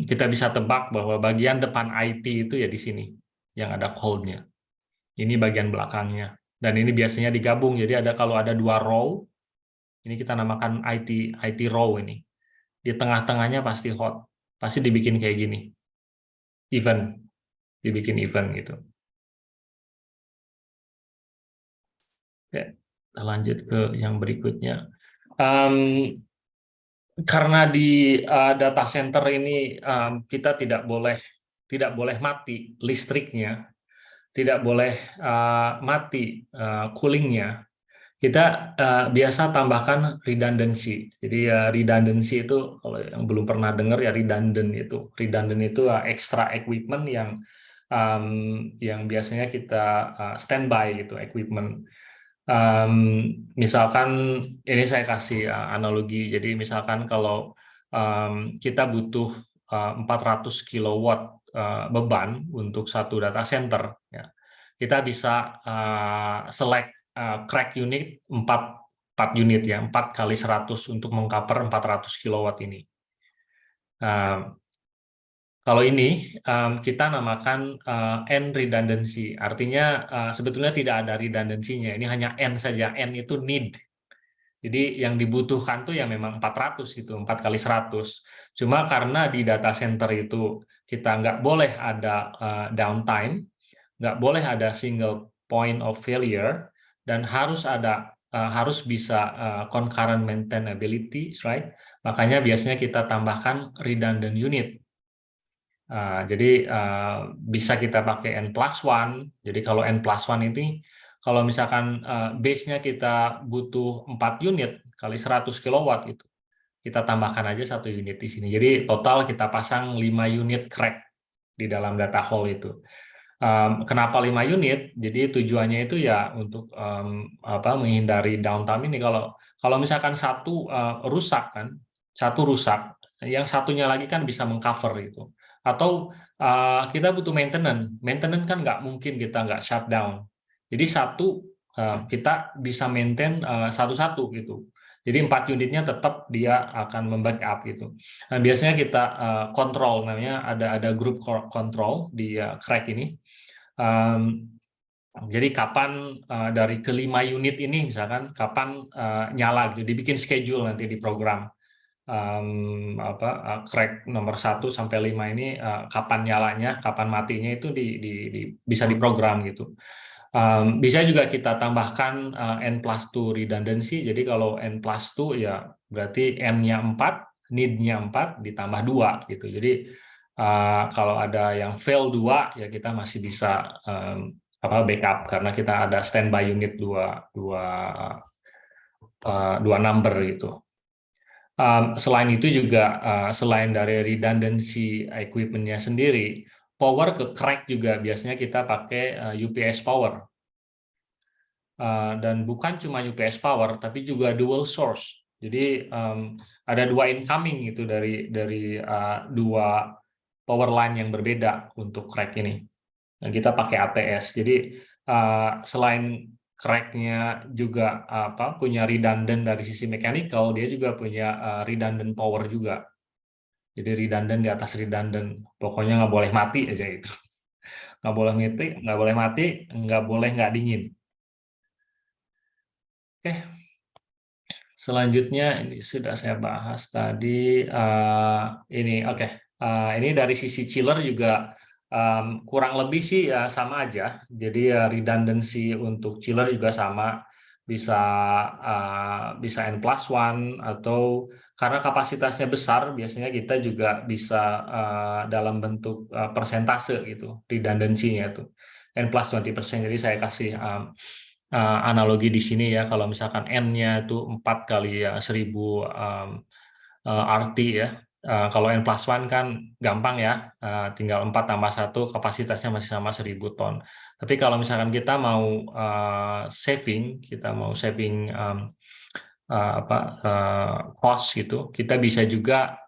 kita bisa tebak bahwa bagian depan IT itu ya di sini yang ada cold-nya. Ini bagian belakangnya. Dan ini biasanya digabung. Jadi kalau ada 2 row, ini kita namakan IT row ini. Di tengah-tengahnya pasti hot, pasti dibikin kayak gini, dibikin event gitu. Oke, kita lanjut ke yang berikutnya. Karena di data center ini kita tidak boleh mati listriknya, tidak boleh mati coolingnya. Kita biasa tambahkan redundancy. Jadi redundancy itu kalau yang belum pernah dengar ya redundant itu extra equipment yang biasanya kita standby gitu equipment. Misalkan ini saya kasih analogi. Jadi misalkan kalau kita butuh 400 kilowatt beban untuk satu data center, ya, kita bisa select crack unit 4 unit ya, 4 kali 100 untuk mengcover 400 kilowatt ini. Kalau ini kita namakan N redundancy, artinya sebetulnya tidak ada redundansinya, ini hanya N saja, N itu need. Jadi yang dibutuhkan tuh ya memang 400 gitu, 4 kali 100. Cuma karena di data center itu kita nggak boleh ada downtime, nggak boleh ada single point of failure, dan harus bisa concurrent maintainability, right? Makanya biasanya kita tambahkan redundant unit. Jadi bisa kita pakai N+1. Jadi kalau N+1 ini, kalau misalkan base-nya kita butuh 4 unit kali 100 kilowatt itu, kita tambahkan aja 1 unit di sini. Jadi total kita pasang 5 unit crack di dalam data hall itu. Kenapa 5 unit? Jadi tujuannya itu ya untuk menghindari downtime ini. Kalau misalkan satu rusak kan, yang satunya lagi kan bisa mengcover itu. Atau kita butuh maintenance kan nggak mungkin kita nggak shutdown. Jadi kita bisa maintain satu-satu gitu. Jadi 4 unitnya tetap dia akan membackup gitu. Nah, biasanya kita kontrol, namanya ada group control di crack ini. Jadi kapan dari kelima unit ini misalkan kapan nyala gitu, dibikin schedule nanti di program. Crack nomor 1 sampai 5 ini kapan nyalanya, kapan matinya itu bisa diprogram gitu. Bisa juga kita tambahkan N+2 redundancy. Jadi kalau N+2 ya berarti N-nya 4, need-nya 4 ditambah 2 gitu. Jadi kalau ada yang fail 2 ya kita masih bisa backup karena kita ada standby unit dua number gitu. Selain itu juga selain dari redundancy equipment-nya sendiri, power ke crack juga biasanya kita pakai UPS power. Dan bukan cuma UPS power, tapi juga dual source. Jadi ada 2 incoming itu dari 2 power line yang berbeda untuk crack ini. Dan kita pakai ATS. Jadi selain crack-nya juga punya redundant dari sisi mechanical, dia juga punya redundant power juga. Jadi redundant di atas redundant. Pokoknya nggak boleh mati aja itu. Nggak boleh mati, nggak boleh nggak dingin. Oke. Selanjutnya ini sudah saya bahas tadi. Ini dari sisi chiller juga kurang lebih sih sama aja. Jadi redundancy untuk chiller juga sama, bisa N+1 atau karena kapasitasnya besar, biasanya kita juga bisa dalam bentuk persentase gitu, redundancy-nya itu N+20%. Jadi saya kasih analogi di sini ya, kalau misalkan N-nya itu 4 kali 1000 RT ya. Kalau N+1 kan gampang ya, tinggal 4 tambah 1, kapasitasnya masih sama 1000 ton. Tapi kalau misalkan kita mau saving cost gitu, kita bisa juga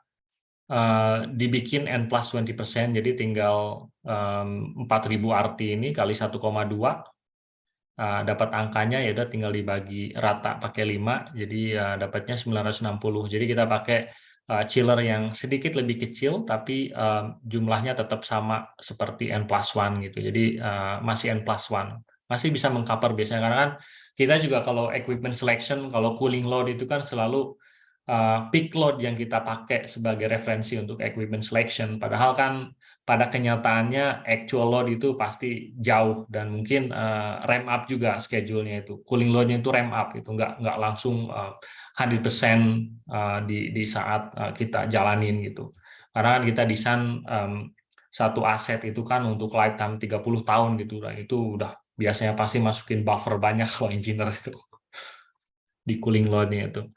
dibikin N+20%, jadi tinggal 4000 RT ini kali 1,2, dapat angkanya ya udah tinggal dibagi rata pakai 5, jadi dapatnya 960. Jadi kita pakai chiller yang sedikit lebih kecil, tapi jumlahnya tetap sama seperti N+1 gitu. Jadi masih N+1, masih bisa mengcover biasanya, karena kan kita juga kalau equipment selection, kalau cooling load itu kan selalu peak load yang kita pakai sebagai referensi untuk equipment selection. Padahal kan pada kenyataannya actual load itu pasti jauh, dan mungkin ramp up juga schedule-nya itu. Cooling load-nya itu ramp up, itu nggak langsung 100% di saat kita jalanin gitu. Karena kan kita desain satu aset itu kan untuk lifetime 30 tahun gitu, dan itu udah biasanya pasti masukin buffer banyak kalau engineer itu di cooling load-nya itu.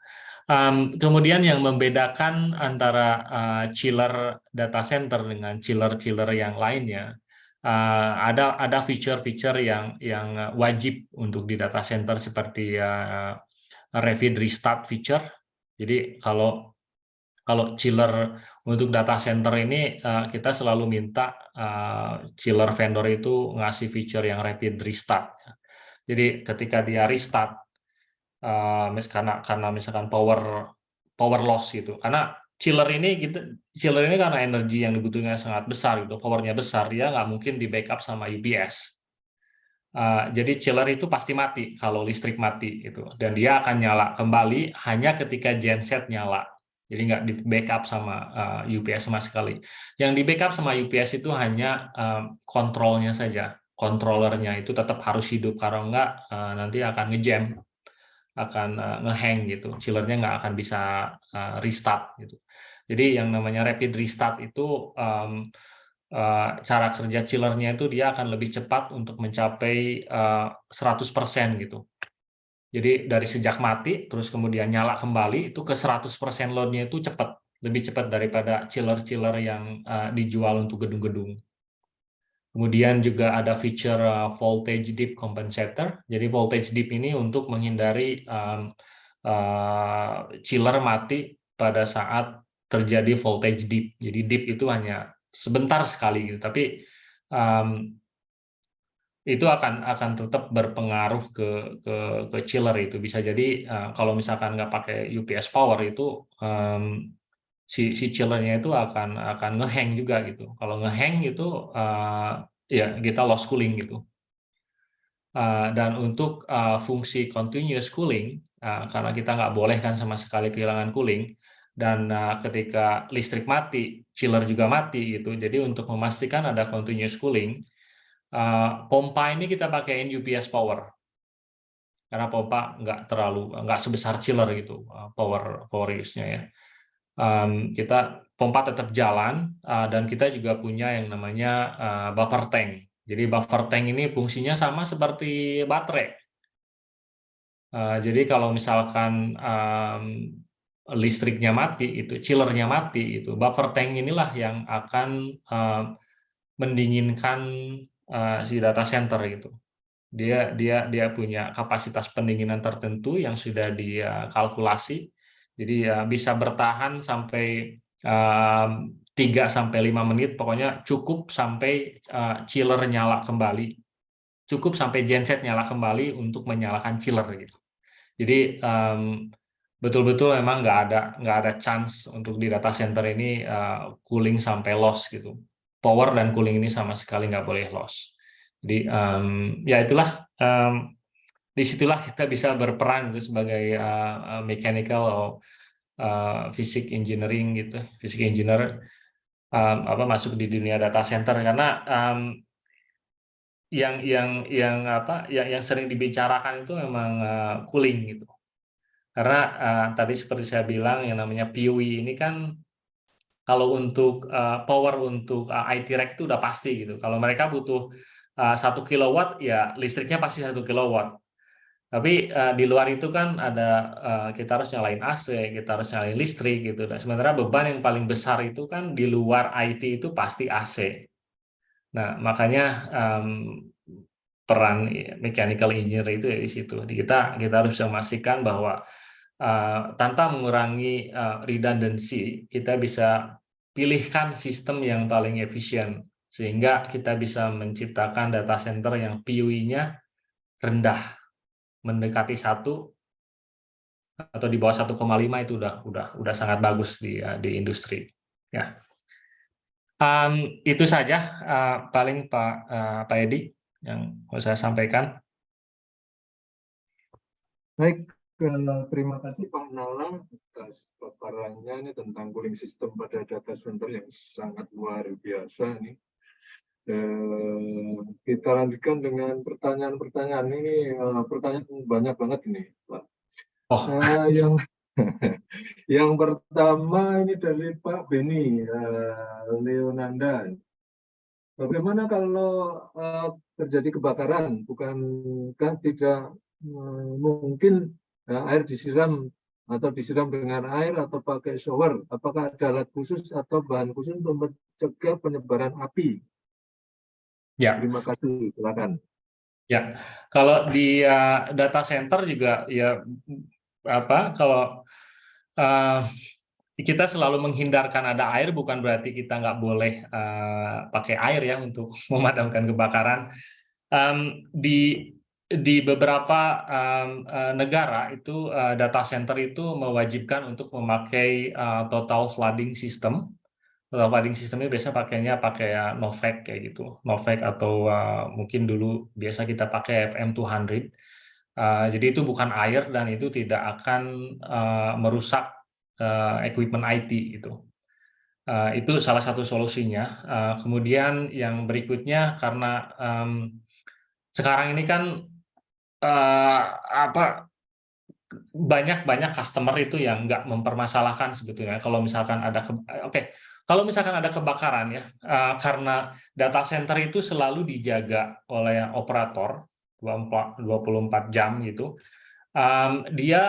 Kemudian yang membedakan antara chiller data center dengan chiller-chiller yang lainnya, ada fitur-fitur yang wajib untuk di data center, seperti rapid restart feature. Jadi kalau chiller untuk data center ini, kita selalu minta chiller vendor itu ngasih fitur yang rapid restart. Jadi ketika dia restart, karena misalkan power loss gitu, karena chiller ini karena energi yang dibutuhkan sangat besar gitu, powernya besar, dia nggak mungkin di backup sama UPS. Jadi chiller itu pasti mati kalau listrik mati itu, dan dia akan nyala kembali hanya ketika genset nyala. Jadi nggak di backup sama UPS sama sekali. Yang di backup sama UPS itu hanya kontrolnya saja, controllernya itu tetap harus hidup, karena nggak nanti akan ngejam, akan ngehang gitu, chillernya nggak akan bisa restart gitu. Jadi yang namanya rapid restart itu cara kerja chillernya itu dia akan lebih cepat untuk mencapai 100% gitu. Jadi dari sejak mati terus kemudian nyala kembali, itu ke 100% load-nya itu cepat, lebih cepat daripada chiller-chiller yang dijual untuk gedung-gedung. Kemudian juga ada fitur voltage dip compensator. Jadi voltage dip ini untuk menghindari chiller mati pada saat terjadi voltage dip. Jadi dip itu hanya sebentar sekali gitu, tapi itu akan tetap berpengaruh ke chiller itu. Bisa jadi kalau misalkan nggak pakai UPS power itu si chillernya itu akan ngehang juga gitu. Kalau ngehang itu ya kita lost cooling gitu. Dan untuk fungsi continuous cooling, karena kita nggak boleh kan sama sekali kehilangan cooling, dan ketika listrik mati, chiller juga mati gitu. Jadi untuk memastikan ada continuous cooling, pompa ini kita pakaiin UPS power, karena pompa nggak sebesar chiller gitu power use-nya ya. Kita pompa tetap jalan, dan kita juga punya yang namanya buffer tank. Jadi buffer tank ini fungsinya sama seperti baterai. Jadi kalau misalkan listriknya mati, itu chillernya mati, itu buffer tank inilah yang akan mendinginkan si data center gitu. Dia punya kapasitas pendinginan tertentu yang sudah dikalkulasi. Jadi bisa bertahan sampai 3-5 menit, pokoknya cukup sampai chiller nyala kembali, cukup sampai genset nyala kembali untuk menyalakan chiller gitu. Jadi betul-betul memang nggak ada chance untuk di data center ini cooling sampai loss gitu. Power dan cooling ini sama sekali nggak boleh loss. Jadi ya itulah, disitulah kita bisa berperan gitu sebagai mechanical atau fisik engineering gitu, fisik engineer masuk di dunia data center, karena yang sering dibicarakan itu memang cooling gitu. Karena tadi seperti saya bilang yang namanya PUE ini kan kalau untuk power untuk IT rack itu udah pasti gitu. Kalau mereka butuh 1 kilowatt ya listriknya pasti 1 kilowatt. Tapi di luar itu kan ada kita harus nyalain AC, kita harus nyalain listrik gitu. Dan sementara beban yang paling besar itu kan di luar IT itu pasti AC. Nah, makanya peran mechanical engineer itu ya di situ. Kita harus bisa memastikan bahwa tanpa mengurangi redundancy, kita bisa pilihkan sistem yang paling efisien sehingga kita bisa menciptakan data center yang PUE-nya rendah, mendekati 1 atau di bawah 1,5 itu udah sangat bagus di industri. Ya, itu saja paling Pak Edi yang mau saya sampaikan. Baik, terima kasih Pak Nala atas paparannya ini tentang cooling system pada data center yang sangat luar biasa nih. Kita lanjutkan dengan pertanyaan-pertanyaan ini. Pertanyaan banyak banget ini, Pak. Oh, Yang yang pertama ini dari Pak Beni Leonanda. Bagaimana kalau terjadi kebakaran? Bukankah tidak mungkin air disiram atau disiram dengan air atau pakai shower? Apakah ada alat khusus atau bahan khusus untuk mencegah penyebaran api? ya, Terima kasih, silakan. ya. Kalau di data center juga ya kalau kita selalu menghindarkan ada air bukan berarti kita nggak boleh pakai air ya untuk memadamkan kebakaran. Di beberapa negara itu data center itu mewajibkan untuk memakai total flooding system. Total flooding systemnya biasanya pakai Novec kayak gitu, Novec atau mungkin dulu biasa kita pakai FM200. Jadi itu bukan air dan itu tidak akan merusak equipment IT gitu. Itu salah satu solusinya. Kemudian yang berikutnya karena sekarang ini kan banyak customer itu yang nggak mempermasalahkan sebetulnya kalau misalkan ada kalau misalkan ada kebakaran ya karena data center itu selalu dijaga oleh operator 24 jam gitu. Dia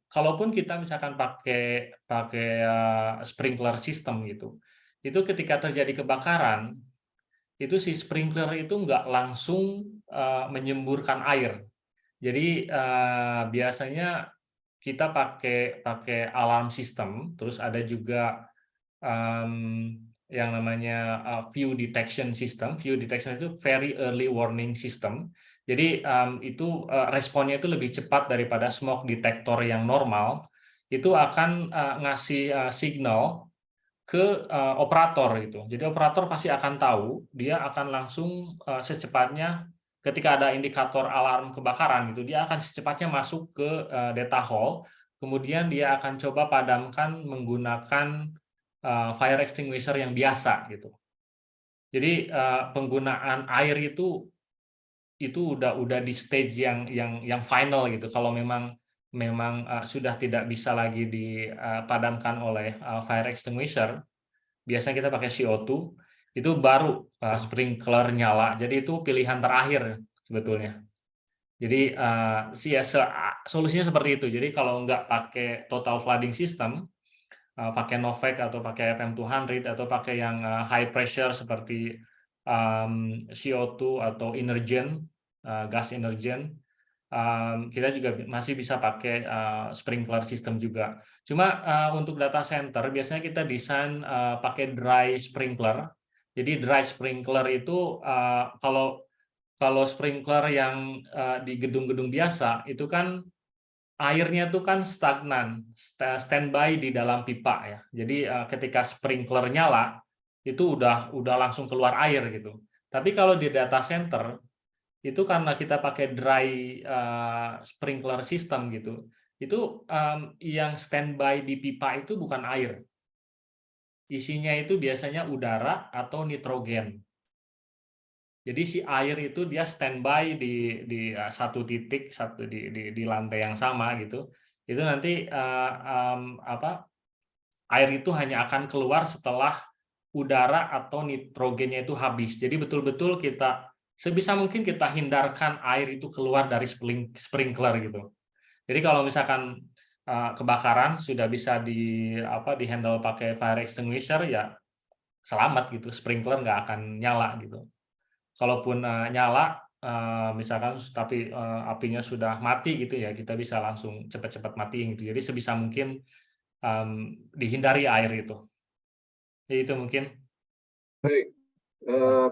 kalaupun kita misalkan pakai sprinkler system gitu, itu ketika terjadi kebakaran itu si sprinkler itu nggak langsung menyemburkan air. Jadi biasanya kita pakai alarm system, terus ada juga yang namanya view detection system. View detection itu very early warning system. Jadi itu responnya itu lebih cepat daripada smoke detector yang normal. Itu akan ngasih signal ke operator gitu. Jadi operator pasti akan tahu, dia akan langsung secepatnya ketika ada indikator alarm kebakaran gitu, dia akan secepatnya masuk ke data hall, kemudian dia akan coba padamkan menggunakan fire extinguisher yang biasa gitu. Jadi penggunaan air itu udah di stage yang final gitu. Kalau memang sudah tidak bisa lagi dipadamkan oleh fire extinguisher, biasanya kita pakai CO2, itu baru sprinkler nyala. Jadi itu pilihan terakhir sebetulnya. Jadi solusinya seperti itu. Jadi kalau nggak pakai total flooding system, pakai Novec atau pakai FM200 atau pakai yang high pressure seperti CO2 atau Energen, gas Energen, kita juga masih bisa pakai sprinkler system juga. Cuma untuk data center biasanya kita desain pakai dry sprinkler. Jadi dry sprinkler itu kalau sprinkler yang di gedung-gedung biasa itu kan airnya tuh kan stagnan, standby di dalam pipa ya. Jadi ketika sprinkler nyala itu udah langsung keluar air gitu. Tapi kalau di data center itu karena kita pakai dry sprinkler system gitu, itu yang standby di pipa itu bukan air, isinya itu biasanya udara atau nitrogen. Jadi si air itu dia standby di satu titik, di lantai yang sama gitu. Itu nanti air itu hanya akan keluar setelah udara atau nitrogennya itu habis. Jadi betul-betul kita sebisa mungkin kita hindarkan air itu keluar dari sprinkler gitu. Jadi kalau misalkan kebakaran sudah bisa di handle pakai fire extinguisher ya selamat gitu, sprinkler nggak akan nyala gitu. Kalaupun nyala misalkan tapi apinya sudah mati gitu ya, kita bisa langsung cepat-cepat matiin gitu. Jadi sebisa mungkin dihindari air itu. Jadi itu mungkin. Baik,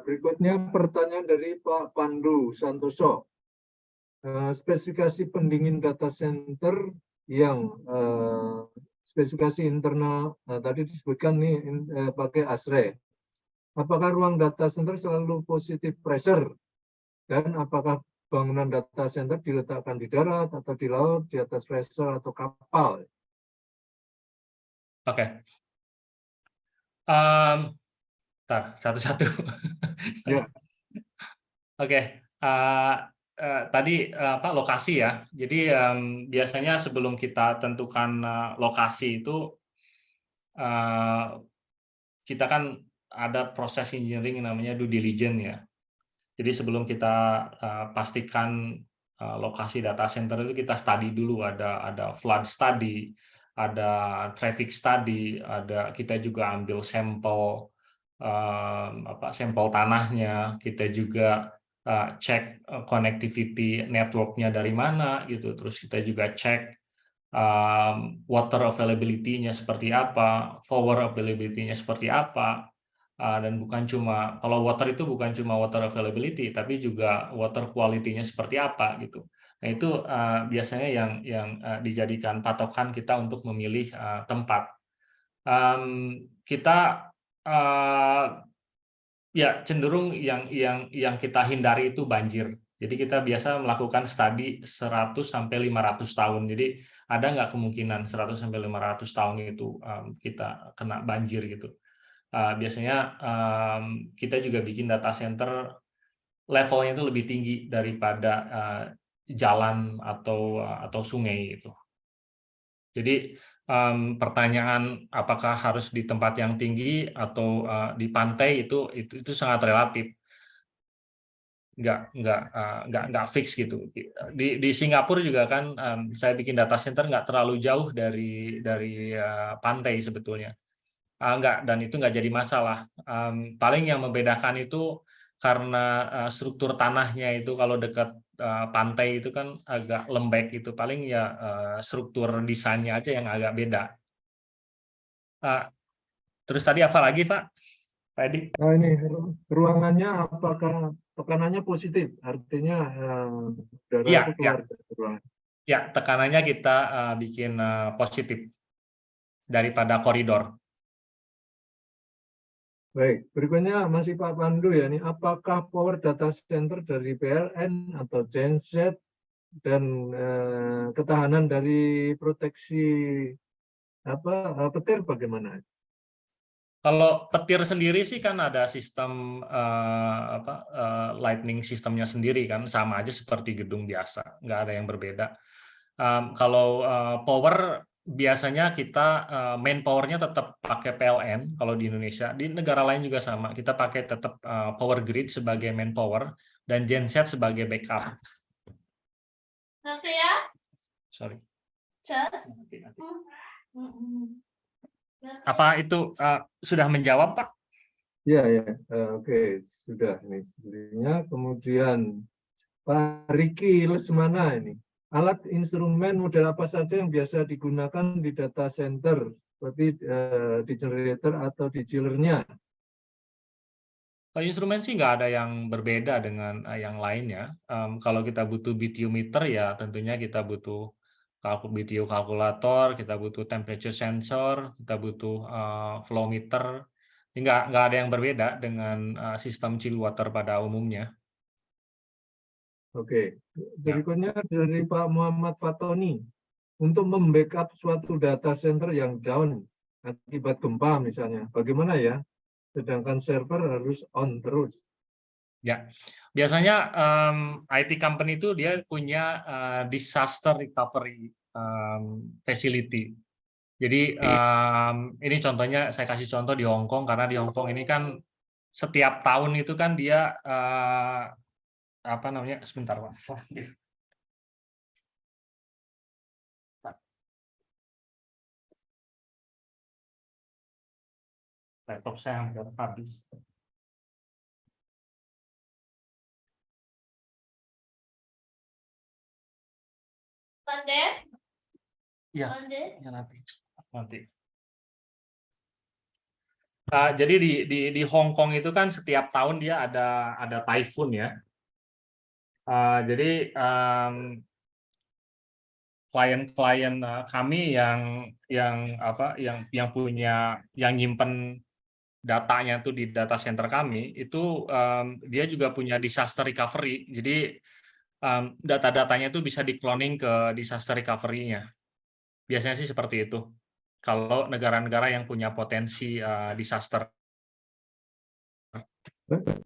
berikutnya pertanyaan dari Pak Pandu Santoso. Spesifikasi pendingin data center yang spesifikasi internal tadi disebutkan nih pakai ASRE. Apakah ruang data center selalu positive pressure dan apakah bangunan data center diletakkan di darat atau di laut, di atas vessel atau kapal? Oke. Ntar, satu-satu. Ya, Oke. Tadi lokasi ya. Jadi biasanya sebelum kita tentukan lokasi itu kita kan ada proses engineering namanya due diligence ya. Jadi sebelum kita pastikan lokasi data center itu kita study dulu, ada flood study, ada traffic study, kita juga ambil sampel sampel tanahnya, kita juga cek connectivity networknya dari mana gitu, terus kita juga cek water availability-nya seperti apa, power availability-nya seperti apa, dan bukan cuma kalau water itu bukan cuma water availability, tapi juga water quality-nya seperti apa gitu. Nah itu biasanya yang dijadikan patokan kita untuk memilih tempat. Kita ya cenderung yang kita hindari itu banjir. Jadi kita biasa melakukan studi 100 sampai 500 tahun. Jadi ada nggak kemungkinan 100 sampai 500 tahun itu kita kena banjir gitu. Biasanya kita juga bikin data center levelnya itu lebih tinggi daripada jalan atau sungai gitu. Jadi pertanyaan apakah harus di tempat yang tinggi atau di pantai itu sangat relatif, nggak fix gitu. Di Singapura juga kan saya bikin data center nggak terlalu jauh dari pantai sebetulnya. Dan itu nggak jadi masalah. Paling yang membedakan itu karena struktur tanahnya itu kalau dekat pantai itu kan agak lembek itu, paling ya struktur desainnya aja yang agak beda. Terus tadi apa lagi Pak Edi? nah ini ruangannya apakah tekanannya positif, artinya udara Iya, itu ya, keluar dari ruangan. ya, tekanannya kita bikin positif daripada koridor. Baik, berikutnya masih Pak Pandu ya, ini apakah power data center dari PLN atau genset dan ketahanan dari proteksi petir bagaimana? Kalau petir sendiri sih kan ada sistem lightning sistemnya sendiri kan, sama aja seperti gedung biasa, nggak ada yang berbeda. Kalau power biasanya kita main powernya tetap pakai PLN kalau di Indonesia. Di negara lain juga sama, kita pakai tetap power grid sebagai main power dan genset sebagai backup. Oke ya. Sorry. Just. Apa itu sudah menjawab Pak? Ya, ya, oke, sudah ini sebenarnya. Kemudian Pak Riki Lesmana ini, alat instrumen model apa saja yang biasa digunakan di data center, seperti di generator atau di chillernya? Kalau instrumen sih nggak ada yang berbeda dengan yang lainnya. Kalau kita butuh BTU meter ya tentunya kita butuh BTU kalkulator, kita butuh temperature sensor, kita butuh flow meter. Nggak ada yang berbeda dengan sistem chill water pada umumnya. Oke, Ya. berikutnya dari Pak Muhammad Fatoni, untuk membackup suatu data center yang down akibat gempa misalnya, bagaimana ya? Sedangkan server harus on terus. Ya, biasanya IT company itu dia punya disaster recovery facility. Jadi ini contohnya saya kasih contoh di Hong Kong karena di Hong Kong ini kan setiap tahun itu kan dia apa namanya sebentar Pak. Laptop saya hampir habis. Mande? Iya, Mande? ya nanti. Jadi di Hong Kong itu kan setiap tahun dia ada typhoon ya. Jadi klien-klien kami yang punya yang nyimpen datanya tuh di data center kami itu dia juga punya disaster recovery. Jadi data-datanya itu bisa di-cloning ke disaster recovery-nya. Biasanya sih seperti itu. Kalau negara-negara yang punya potensi disaster,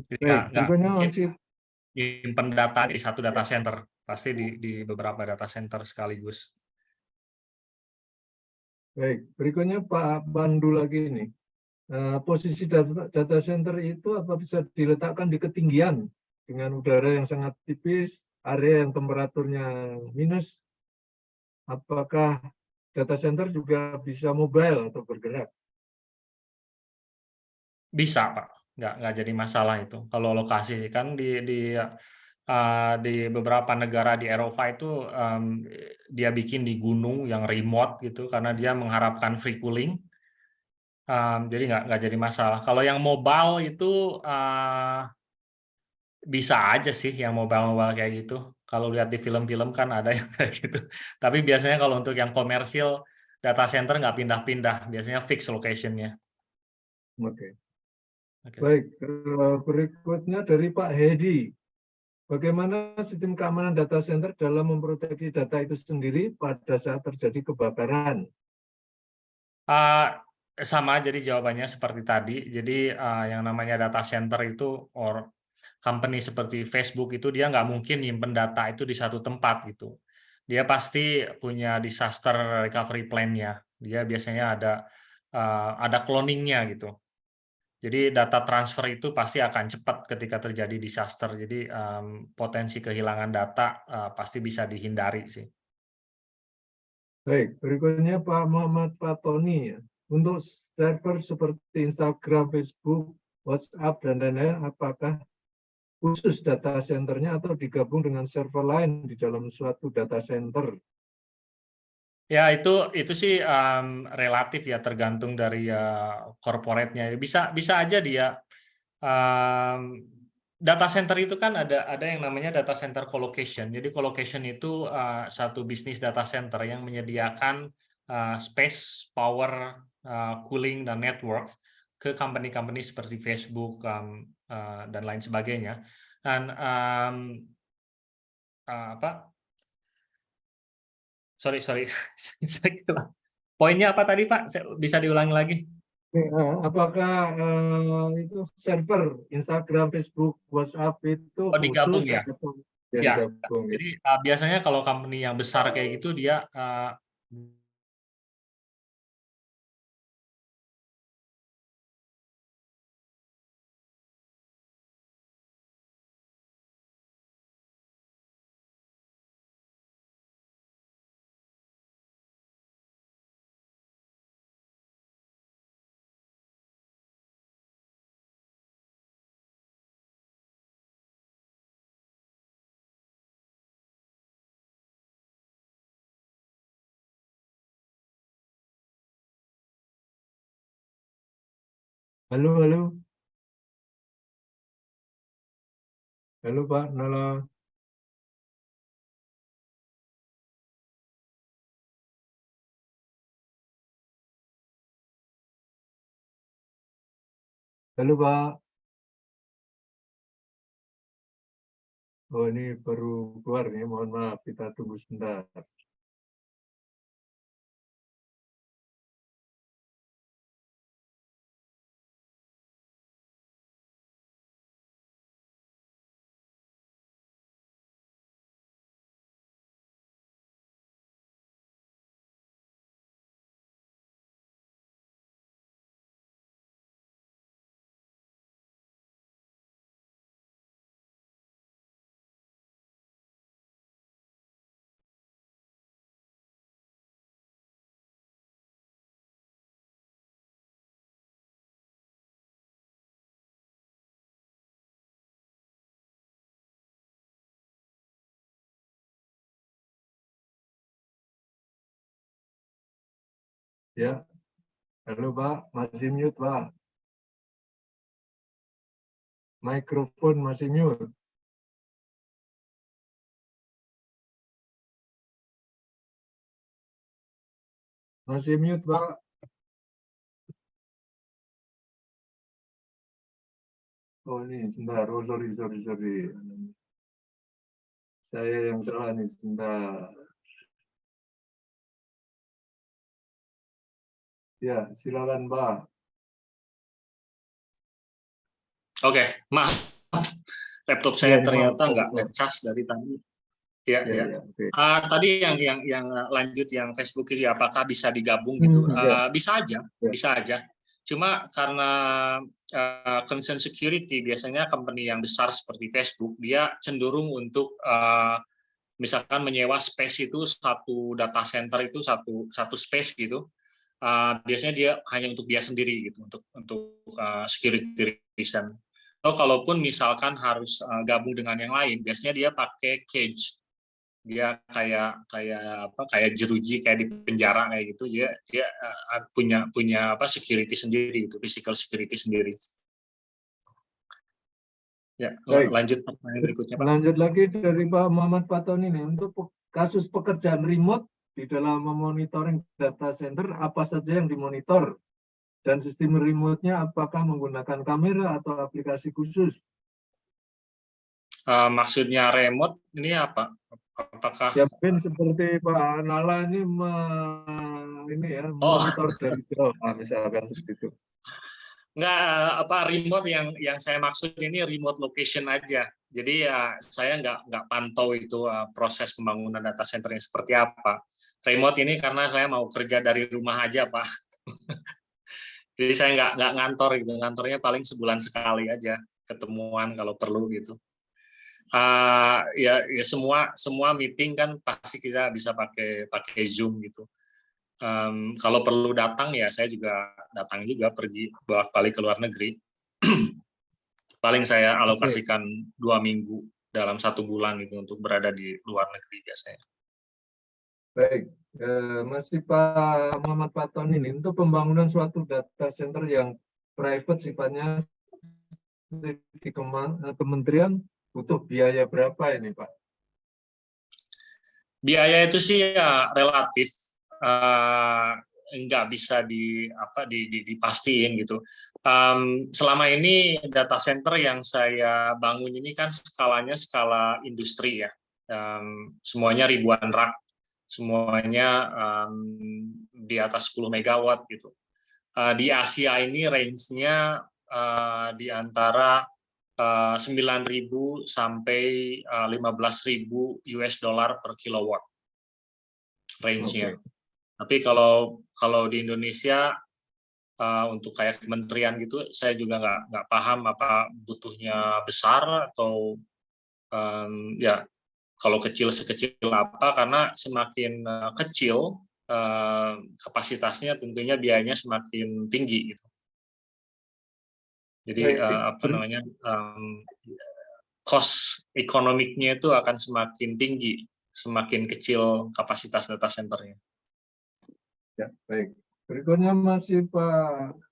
jadi Baik, nggak berikutnya mungkin masih nyimpen data di satu data center, pasti di beberapa data center sekaligus. baik. Berikutnya Pak Pandu lagi nih. Posisi data center itu apa bisa diletakkan di ketinggian dengan udara yang sangat tipis, area yang temperaturnya minus? Apakah data center juga bisa mobile atau bergerak? Bisa, Pak. Nggak jadi masalah itu. Kalau lokasi kan di beberapa negara di Eropa itu dia bikin di gunung yang remote gitu karena dia mengharapkan free cooling. Jadi nggak jadi masalah. Kalau yang mobile itu bisa aja sih yang mobile kayak gitu. Kalau lihat di film-film kan ada yang kayak gitu. Tapi biasanya kalau untuk yang komersil data center nggak pindah-pindah, biasanya fix location-nya. Oke. Oke. Baik, berikutnya dari Pak Hedi. Bagaimana sistem keamanan data center dalam memproteksi data itu sendiri pada saat terjadi kebakaran? Sama jadi jawabannya seperti tadi. Jadi yang namanya data center itu company seperti Facebook itu dia nggak mungkin nyimpen data itu di satu tempat gitu. Dia pasti punya disaster recovery plan-nya. Dia biasanya ada cloning-nya gitu. Jadi data transfer itu pasti akan cepat ketika terjadi disaster. Jadi potensi kehilangan data pasti bisa dihindari sih. Baik, berikutnya Pak Muhammad Fatoni. Ya. Untuk server seperti Instagram, Facebook, WhatsApp, dan lain-lain, apakah khusus data centernya atau digabung dengan server lain di dalam suatu data center? Ya itu sih relatif ya tergantung dari corporate-nya. Bisa aja dia data center itu kan ada yang namanya data center colocation. Jadi colocation itu satu bisnis data center yang menyediakan space, power, cooling dan network ke company-company seperti Facebook dan lain sebagainya. Dan apa? Sorry. Saya kira. Poinnya apa tadi Pak? Bisa diulangi lagi? Apakah itu server Instagram, Facebook, WhatsApp itu Oh khusus digabung ya? atau ya Ya. digabung? Ya? Jadi biasanya kalau company yang besar kayak gitu dia Halo, halo, halo Pak Nala. Halo Pak. Oh ini baru keluar nih, mohon maaf kita tunggu sebentar. Ya, halo Pak, masih mute Pak. Mikrofon masih mute. Masih mute Pak. Oh ini sebentar, oh sorry. Saya yang salah nih, sebentar. Ya, silakan Pak. Oke, maaf. Laptop Ya, saya maaf, ternyata nggak maaf. ngecas dari tadi. Ya, ya. Ya, oke. Tadi yang lanjut yang Facebook itu apakah bisa digabung gitu? Ya, Bisa aja, ya. bisa aja. Cuma karena concern security biasanya company yang besar seperti Facebook dia cenderung untuk misalkan menyewa space itu satu data center itu satu space gitu. Biasanya dia hanya untuk dia sendiri gitu untuk security reason. Atau kalaupun misalkan harus gabung dengan yang lain, biasanya dia pakai cage. Dia kayak jeruji kayak di penjara kayak gitu. Dia punya apa security sendiri itu, physical security sendiri. Ya, Baik. lanjut pertanyaan berikutnya Pak. Lanjut lagi dari Pak Muhammad Fatoni ini, untuk kasus pekerjaan remote di dalam memonitoring data center, apa saja yang dimonitor? Dan sistem remote-nya apakah menggunakan kamera atau aplikasi khusus? Maksudnya remote ini apa? Apakah Ya mungkin seperti Pak Nala ini monitor dari jauh, misalkan seperti itu. Nggak, remote yang saya maksud ini remote location aja. Jadi ya saya nggak pantau itu proses pembangunan data center yang seperti apa. Remote ini karena saya mau kerja dari rumah aja Pak. Jadi saya nggak ngantor gitu. Ngantornya paling sebulan sekali aja ketemuan kalau perlu gitu. Ya semua meeting kan pasti kita bisa pakai Zoom gitu. Kalau perlu datang ya saya juga datang juga pergi bolak-balik ke luar negeri. Paling saya alokasikan 2 minggu dalam 1 bulan itu untuk berada di luar negeri biasanya. Baik, masih Pak Muhammad Faton ini, untuk pembangunan suatu data center yang private sifatnya di kementerian butuh biaya berapa ini Pak? Biaya itu sih ya relatif, nggak bisa dipastiin gitu. Selama ini data center yang saya bangun ini kan skalanya skala industri ya, semuanya ribuan rak, semuanya di atas 10 megawatt gitu. Di Asia ini range-nya di antara 9.000 sampai 15.000 US dollar per kilowatt range-nya. Tapi kalau di Indonesia untuk kayak kementerian gitu, saya juga nggak paham apa butuhnya besar atau ya kalau kecil sekecil apa, karena semakin kecil kapasitasnya tentunya biayanya semakin tinggi gitu. Jadi cost ekonomiknya itu akan semakin tinggi, semakin kecil kapasitas data centernya. Ya, baik. Berikutnya masih Pak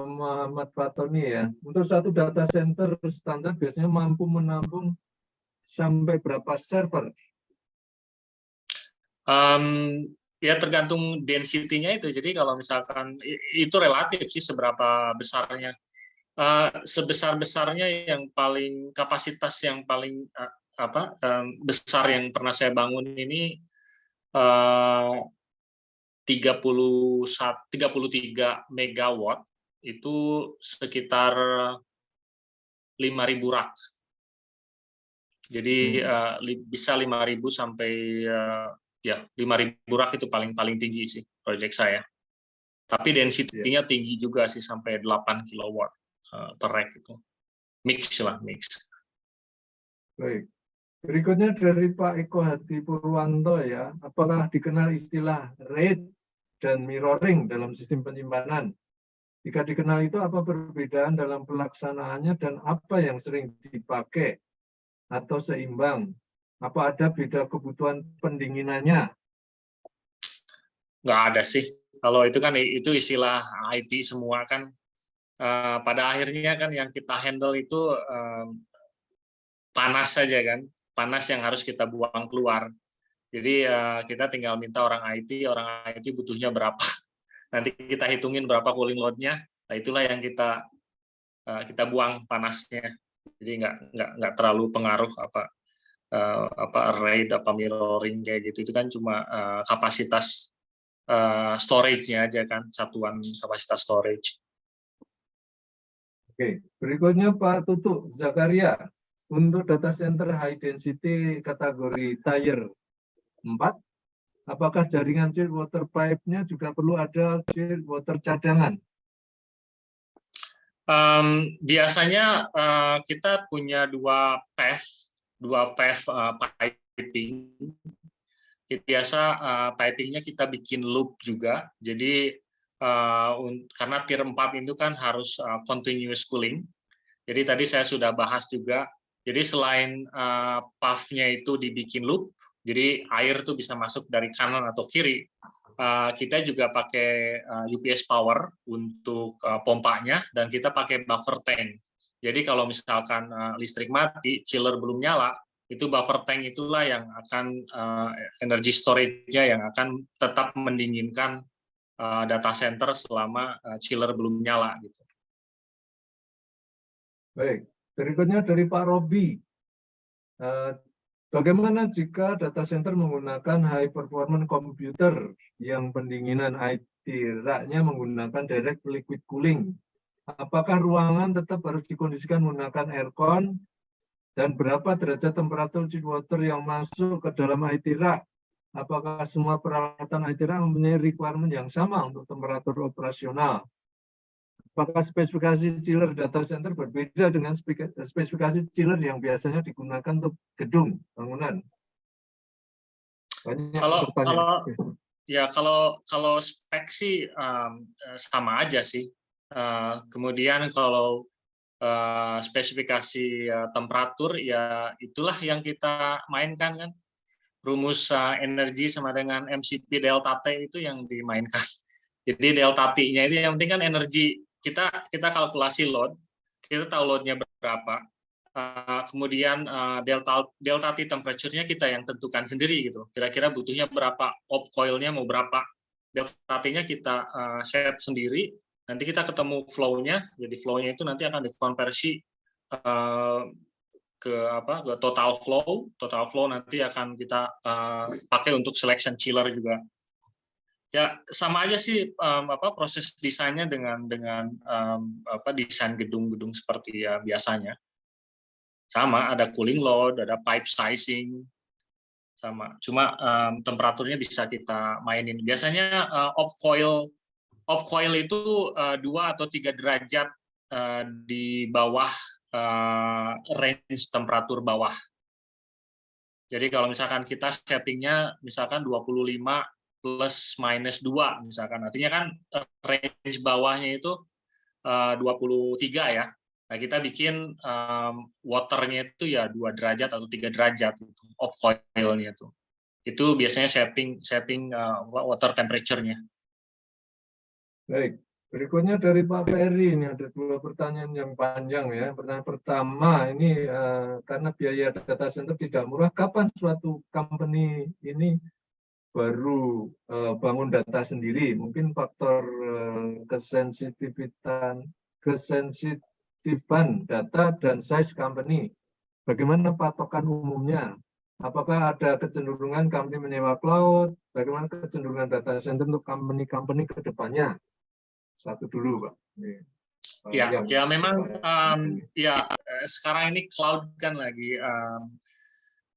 Muhammad Fatoni ya. Untuk satu data center standar biasanya mampu menampung sampai berapa server? Ya tergantung density-nya itu. Jadi kalau misalkan itu relatif sih seberapa besarnya. Sebesar-besarnya yang paling kapasitas yang paling besar yang pernah saya bangun ini 33 megawatt itu sekitar 5.000 rak. Jadi bisa 5.000 sampai ya 5.000 rak itu paling tinggi sih proyek saya. Tapi density-nya tinggi juga sih sampai 8 kilowatt per rack itu. Mix. Baik. Berikutnya dari Pak Eko Hadi Purwanto ya, apakah dikenal istilah RAID dan mirroring dalam sistem penyimpanan? Jika dikenal itu apa perbedaan dalam pelaksanaannya dan apa yang sering dipakai atau seimbang? Apa ada beda kebutuhan pendinginannya? Nggak ada sih. Kalau itu kan itu istilah IT semua kan. Pada akhirnya kan yang kita handle itu panas saja kan, panas yang harus kita buang keluar. Jadi kita tinggal minta orang IT butuhnya berapa. Nanti kita hitungin berapa cooling load-nya. Nah, itulah yang kita buang panasnya. Jadi nggak terlalu pengaruh apa RAID, apa mirroring kayak gitu. Itu kan cuma kapasitas storage-nya aja kan, satuan kapasitas storage. Oke, berikutnya Pak Tutu Zakaria. Untuk data center high density kategori tier 4, apakah jaringan chilled water pipe-nya juga perlu ada chilled water cadangan? Biasanya kita punya dua PEF piping. Biasa pipingnya kita bikin loop juga. Jadi karena tier 4 itu kan harus continuous cooling. Jadi tadi saya sudah bahas juga. Jadi selain puff-nya itu dibikin loop, jadi air tuh bisa masuk dari kanan atau kiri. Kita juga pakai UPS power untuk pompanya, dan kita pakai buffer tank. Jadi kalau misalkan listrik mati, chiller belum nyala, itu buffer tank itulah yang akan energy storage-nya yang akan tetap mendinginkan data center selama chiller belum nyala gitu. Baik, berikutnya dari Pak Robi. Bagaimana jika data center menggunakan high performance computer yang pendinginan IT rack-nya menggunakan direct liquid cooling? Apakah ruangan tetap harus dikondisikan menggunakan aircon? Dan berapa derajat temperatur chilled water yang masuk ke dalam IT rack? Apakah semua peralatan IT rack mempunyai requirement yang sama untuk temperatur operasional? Apakah spesifikasi chiller data center berbeda dengan spesifikasi chiller yang biasanya digunakan untuk gedung bangunan? Kalau spek sih sama aja sih. Kemudian kalau spesifikasi temperatur ya itulah yang kita mainkan kan. Rumus energi sama dengan MCP delta T itu yang dimainkan. Jadi delta T-nya itu yang penting kan energi. Kita kalkulasi load, kita tahu load-nya berapa. Kemudian delta T temperature-nya kita yang tentukan sendiri gitu. Kira-kira butuhnya berapa, op coil-nya mau berapa. Delta T-nya kita set sendiri. Nanti kita ketemu flow-nya. Jadi flow-nya itu nanti akan dikonversi ke total flow. Total flow nanti akan kita pakai untuk selection chiller juga. Ya sama aja sih proses desainnya dengan desain gedung-gedung seperti ya biasanya. Sama, ada cooling load, ada pipe sizing, sama. Cuma temperaturnya bisa kita mainin. Biasanya off coil itu 2 atau 3 derajat di bawah range temperatur bawah. Jadi kalau misalkan kita settingnya misalkan 25 plus minus 2 misalkan, artinya kan range bawahnya itu 23 ya. Nah, kita bikin waternya itu ya 2 derajat atau 3 derajat gitu, off coil-nya itu. Itu biasanya setting water temperature-nya. Baik, berikutnya dari Pak Ferry, ini ada 2 pertanyaan yang panjang ya. Pertanyaan pertama ini karena biaya data center tidak murah, kapan suatu company ini baru bangun data sendiri? Mungkin faktor kesensitifan data dan size company. Bagaimana patokan umumnya? Apakah ada kecenderungan company menyewa cloud? Bagaimana kecenderungan data center untuk company-company ke depannya? Satu dulu, Pak. Ya memang ya sekarang ini cloud kan lagi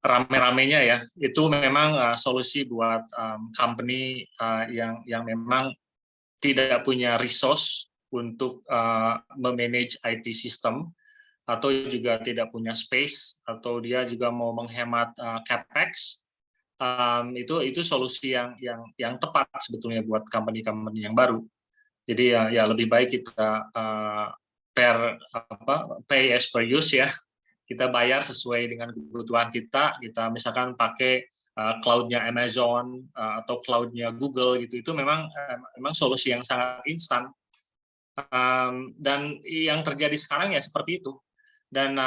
rame-ramenya ya. Itu memang solusi buat company yang memang tidak punya resource untuk memanage IT system, atau juga tidak punya space, atau dia juga mau menghemat capex. Itu solusi yang tepat sebetulnya buat company-company yang baru. Jadi ya lebih baik kita pay as per use ya. Kita bayar sesuai dengan kebutuhan kita. Kita misalkan pakai cloud-nya Amazon atau cloud-nya Google gitu, itu memang solusi yang sangat instan. Dan yang terjadi sekarang ya seperti itu. Dan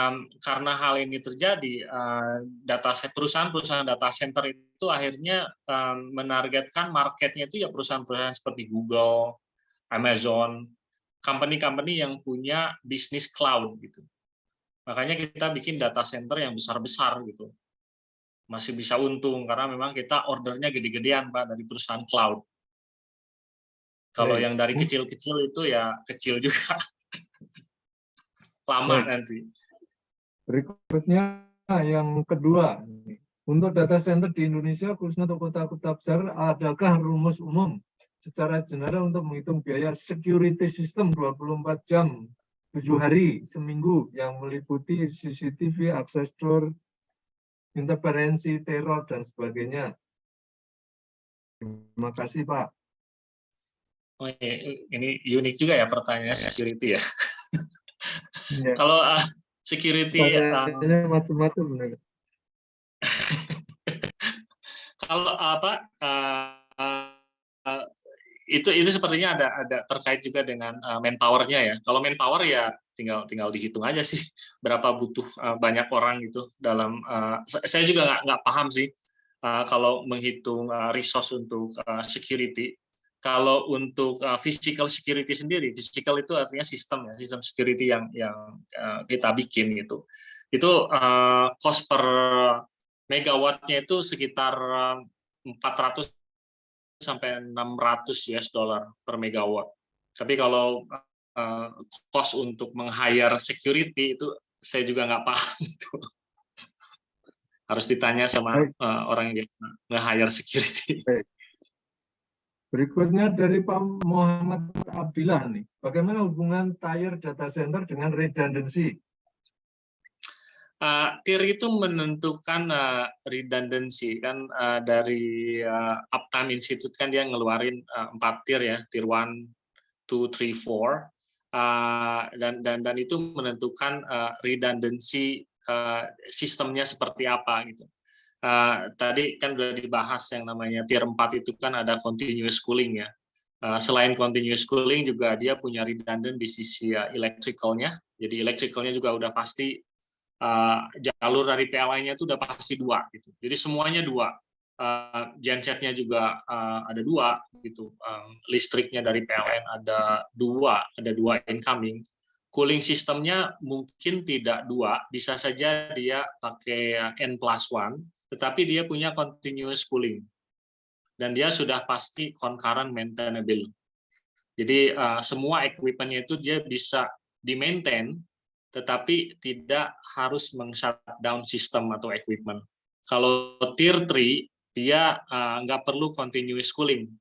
karena hal ini terjadi, perusahaan-perusahaan data center itu akhirnya menargetkan marketnya itu ya perusahaan-perusahaan seperti Google, Amazon, company-company yang punya bisnis cloud gitu. Makanya kita bikin data center yang besar-besar gitu. Masih bisa untung karena memang kita ordernya gede-gedean Pak dari perusahaan cloud. Kalau yang dari kecil-kecil itu ya kecil juga. Lama nanti. Berikutnya yang kedua, untuk data center di Indonesia khususnya untuk kota-kota besar, adakah rumus umum secara general untuk menghitung biaya security system 24 jam 7 hari seminggu yang meliputi CCTV, access door, interferensi, teror, dan sebagainya? Terima kasih, Pak. Oh, ini unik juga ya pertanyaannya security ya. Ya. Kalau security macam-macam. Kalau apa itu sepertinya ada terkait juga dengan manpower-nya ya. Kalau manpower ya tinggal dihitung aja sih berapa butuh banyak orang gitu dalam. Saya juga nggak paham sih kalau menghitung resource untuk security. Kalau untuk physical security sendiri, physical itu artinya sistem ya, sistem security yang kita bikin gitu. Itu cost per megawattnya itu sekitar 400 sampai 600 US dollar per megawatt. Tapi kalau cost untuk meng-hire security itu saya juga nggak paham itu. Harus ditanya sama orang yang nge-hire security. Baik. Berikutnya dari Pak Muhammad Abdillah nih, bagaimana hubungan tier data center dengan redundancy? Tier itu menentukan redundancy kan dari Uptime Institute kan dia ngeluarin 4 tier ya, tier 1, 2, 3, 4, dan itu menentukan redundancy sistemnya seperti apa gitu. Tadi kan sudah dibahas yang namanya tier 4 itu kan ada continuous cooling ya. Selain continuous cooling juga dia punya redundant di sisi electrical-nya. Jadi electrical-nya juga udah pasti jalur dari PLN-nya itu udah pasti 2 gitu. Jadi semuanya 2. Gensetnya juga ada 2 gitu. Listriknya dari PLN ada 2 incoming. Cooling sistemnya mungkin tidak 2, bisa saja dia pakai N+1, tetapi dia punya continuous cooling. Dan dia sudah pasti concurrent maintainable. Jadi semua equipment-nya itu dia bisa di-maintain, tetapi tidak harus meng-shutdown sistem atau equipment. Kalau tier 3, dia nggak perlu continuous cooling.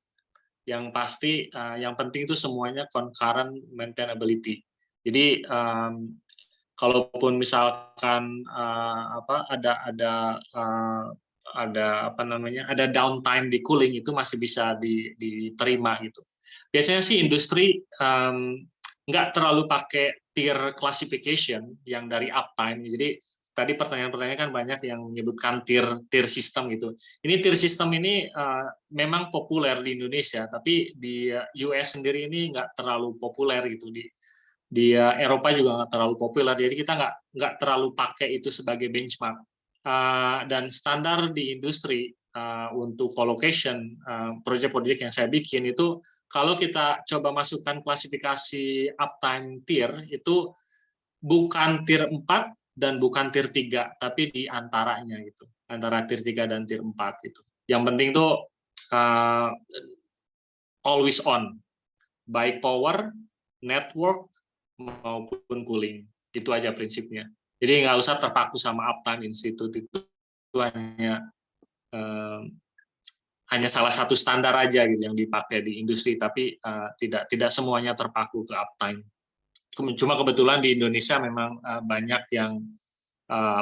Yang pasti, yang penting itu semuanya concurrent maintainability. Jadi kalaupun misalkan ada downtime di cooling itu masih bisa diterima gitu. Biasanya sih industri nggak terlalu pakai tier classification yang dari uptime. Jadi tadi pertanyaan-pertanyaan kan banyak yang menyebutkan tier system gitu. Ini tier system ini memang populer di Indonesia, tapi di US sendiri ini nggak terlalu populer gitu. Di Eropa juga nggak terlalu populer, jadi kita nggak terlalu pakai itu sebagai benchmark. Dan standar di industri untuk colocation, proyek-proyek yang saya bikin itu, kalau kita coba masukkan klasifikasi uptime tier, itu bukan tier 4 dan bukan tier 3, tapi di antaranya gitu, antara tier 3 dan tier 4 gitu. Yang penting tuh always on, baik power, network, maupun cooling. Itu aja prinsipnya. Jadi nggak usah terpaku sama Uptime Institute, itu hanya salah satu standar aja gitu yang dipakai di industri, tapi tidak semuanya terpaku ke Uptime. Cuma kebetulan di Indonesia memang banyak yang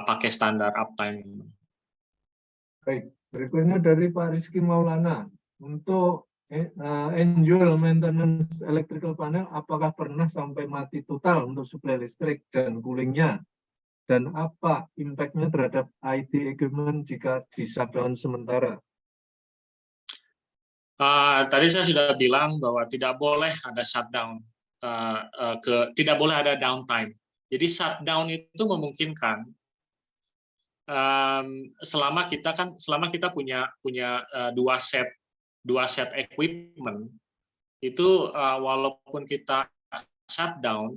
pakai standar Uptime. Baik, berikutnya dari Pak Rizky Maulana, untuk annual maintenance electrical panel, apakah pernah sampai mati total untuk suplai listrik dan coolingnya? Dan apa impact-nya terhadap IT equipment jika di shutdown sementara? Tadi saya sudah bilang bahwa tidak boleh ada shutdown, tidak boleh ada downtime. Jadi shutdown itu memungkinkan selama kita punya dua set equipment itu, walaupun kita shutdown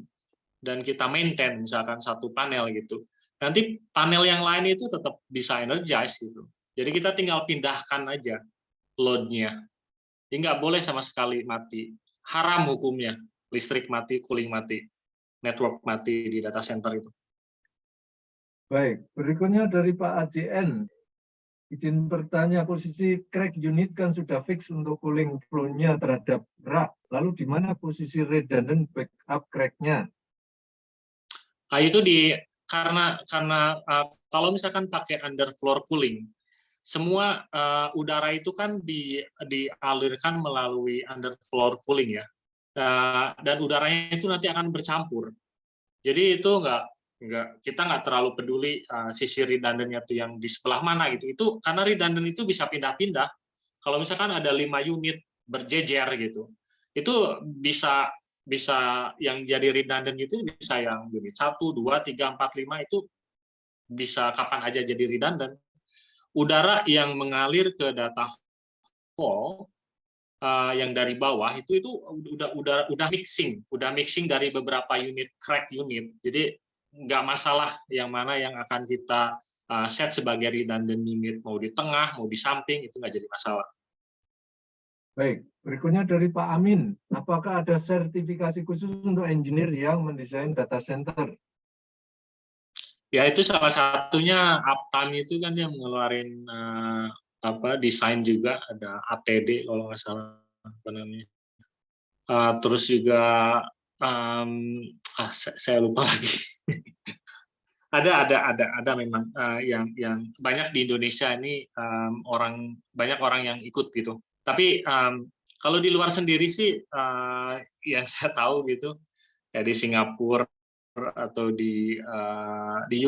dan kita maintain misalkan satu panel gitu, nanti panel yang lain itu tetap bisa energize gitu. Jadi kita tinggal pindahkan aja load-nya. Jadi nggak boleh sama sekali mati. Haram hukumnya, listrik mati, cooling mati, network mati di data center itu. Baik, berikutnya dari Pak AJN. Izin bertanya, posisi crack unit kan sudah fix untuk cooling flow-nya terhadap rak. Lalu di mana posisi redundant backup crack-nya? Itu karena kalau misalkan pakai underfloor cooling, semua udara itu kan dialirkan melalui underfloor cooling ya, dan udaranya itu nanti akan bercampur. Jadi itu kita nggak terlalu peduli sisi redundant-nya itu yang di sebelah mana gitu. Itu karena redundant itu bisa pindah-pindah. Kalau misalkan ada 5 unit berjejer gitu, itu bisa yang jadi redundant itu bisa yang unit 1, 2, 3, 4, 5 itu bisa kapan aja jadi redundant. Udara yang mengalir ke data hall yang dari bawah itu udah mixing dari beberapa unit crack unit. Jadi nggak masalah yang mana yang akan kita set sebagai redundant unit, mau di tengah, mau di samping, itu nggak jadi masalah. Baik, berikutnya dari Pak Amin. Apakah ada sertifikasi khusus untuk engineer yang mendesain data center? Ya itu salah satunya Uptime itu kan yang mengeluarin desain juga, ada ATD kalau nggak salah apa namanya. Terus juga saya lupa lagi. ada memang yang banyak di Indonesia ini banyak orang yang ikut gitu. Tapi kalau di luar sendiri sih yang saya tahu gitu ya di Singapura atau di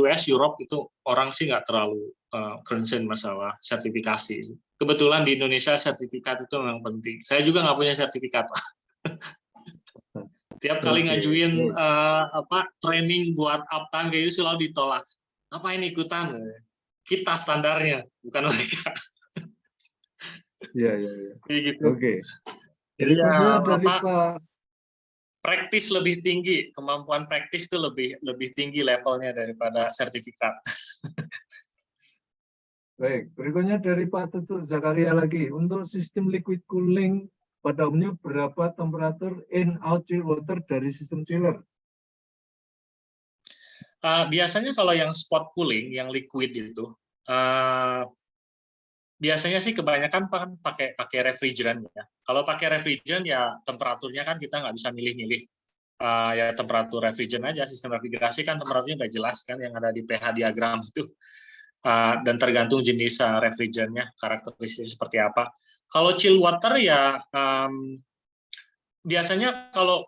US, Europe itu orang sih nggak terlalu concern masalah sertifikasi. Kebetulan di Indonesia sertifikat itu memang penting. Saya juga nggak punya sertifikat. Tiap kali ngajuin training buat uptime kayak gitu selalu ditolak. Apa ini ikutan? Kita standarnya, bukan mereka. Iya. Gitu. Oke. Jadi ya, dari Pak praktis lebih tinggi, kemampuan praktis itu lebih tinggi levelnya daripada sertifikat. Baik, berikutnya dari Pak Tutut Zakaria lagi. Untuk sistem liquid cooling, pada umumnya berapa temperatur in-out chill water dari sistem chiller? Biasanya kalau yang spot cooling, yang liquid itu, biasanya sih kebanyakan pakai refrigerant ya. Kalau pakai refrigerant ya temperaturnya kan kita nggak bisa milih-milih. Ya temperatur refrigerant aja, sistem refrigerasi kan temperaturnya nggak jelas kan yang ada di pH diagram itu. Dan tergantung jenis refrigerantnya, karakteristik seperti apa. Kalau chill water ya biasanya kalau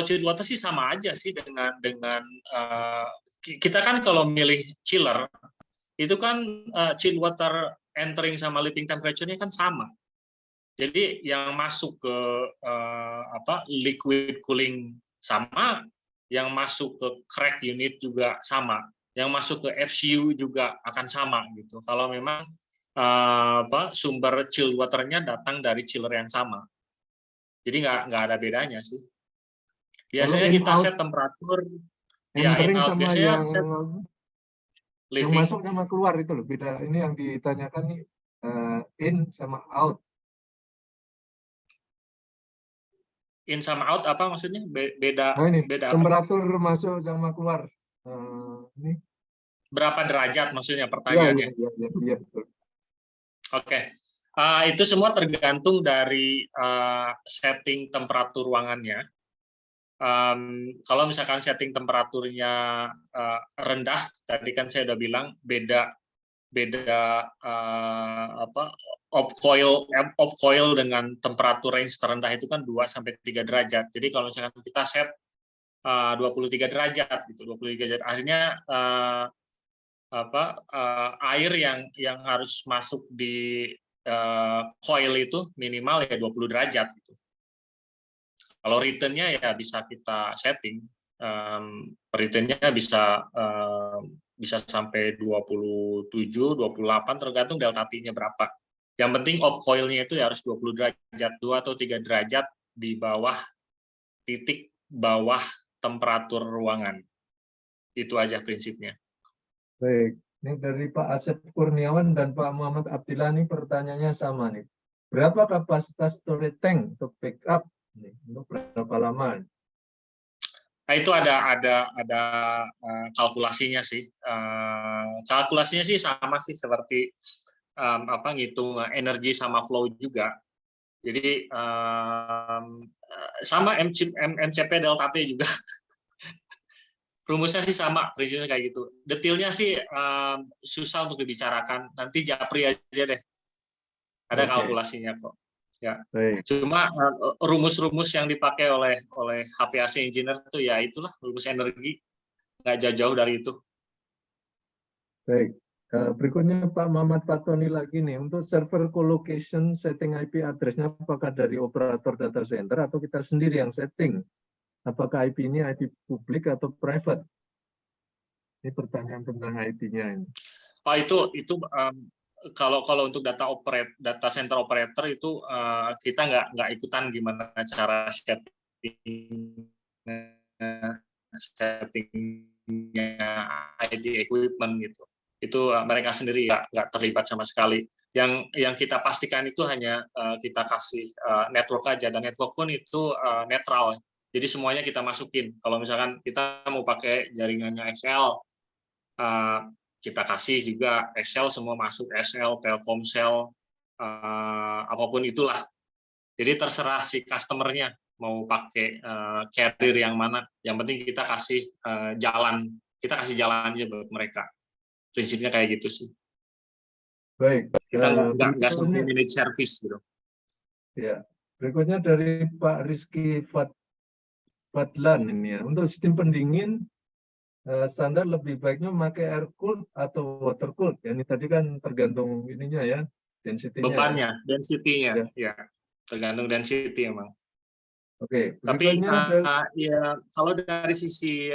chill water sih sama aja sih dengan kita kan kalau milih chiller itu kan chill water entering sama leaving temperature-nya kan sama. Jadi yang masuk ke liquid cooling sama, yang masuk ke crack unit juga sama, yang masuk ke FCU juga akan sama gitu. Kalau memang sumber chill water-nya datang dari chiller yang sama. Jadi nggak ada bedanya sih. Biasanya kita set temperatur ya in-out. Biasanya set living. Yang masuk sama keluar itu loh, beda. Ini yang ditanyakan nih in sama out. In sama out apa maksudnya? Beda. Nah ini beda temperatur apa? Masuk sama keluar. Ini. Berapa derajat maksudnya pertanyaannya? Iya, betul. Oke. Itu semua tergantung dari setting temperatur ruangannya. Kalau misalkan setting temperaturnya rendah, tadi kan saya udah bilang beda off coil dengan temperatur range terendah itu kan 2-3 derajat. Jadi kalau misalkan kita set 23 derajat gitu, 23 derajat. Akhirnya air yang harus masuk di coil itu minimal ya 20 derajat gitu. Kalau return-nya ya bisa kita setting, return-nya bisa sampai 27, 28 tergantung delta T-nya berapa. Yang penting off coil-nya itu ya harus 20 derajat, 2 atau 3 derajat di bawah titik bawah temperatur ruangan. Itu aja prinsipnya. Baik, ini dari Pak Asep Kurniawan dan Pak Muhammad Abdillah ini pertanyaannya sama nih. Berapa kapasitas storage tank untuk backup nih, untuk berapa lama? Nah, itu ada kalkulasinya sih. Kalkulasinya sih sama sih seperti ngitung energi sama flow juga. Jadi sama MCP delta T juga. Rumusnya sih sama, prinsipnya kayak gitu. Detailnya sih susah untuk dibicarakan. Nanti Japri aja deh. Ada kalkulasinya kok. Ya. Baik. Cuma rumus-rumus yang dipakai oleh HVAC engineer itu ya itulah rumus energi, nggak jauh-jauh dari itu. Baik. Berikutnya Pak Muhammad Fatoni lagi nih, untuk server colocation setting IP address-nya apakah dari operator data center atau kita sendiri yang setting? Apakah IP ini IP publik atau private? Ini pertanyaan tentang IP-nya ini. Oh, itu kalau untuk data center operator itu kita nggak ikutan gimana cara settingnya ID equipment gitu. Itu mereka sendiri nggak terlibat sama sekali. Yang kita pastikan itu hanya kita kasih network aja, dan network pun itu netral. Jadi semuanya kita masukin. Kalau misalkan kita mau pakai jaringannya XL, kita kasih juga XL, semua masuk XL, Telkomsel, apapun itulah. Jadi terserah si customer-nya mau pakai carrier yang mana. Yang penting kita kasih jalan aja buat mereka. Prinsipnya kayak gitu sih. Baik. Kita nggak sampai manage service gitu. Ya. Berikutnya dari Pak Rizky Fadlan ini ya. Untuk sistem pendingin standar lebih baiknya memakai air cooled atau water cooled. Ya, ini tadi kan tergantung ininya ya, density-nya. Bebannya, density-nya, ya. Tergantung density emang. Oke. Tapi ya kalau dari sisi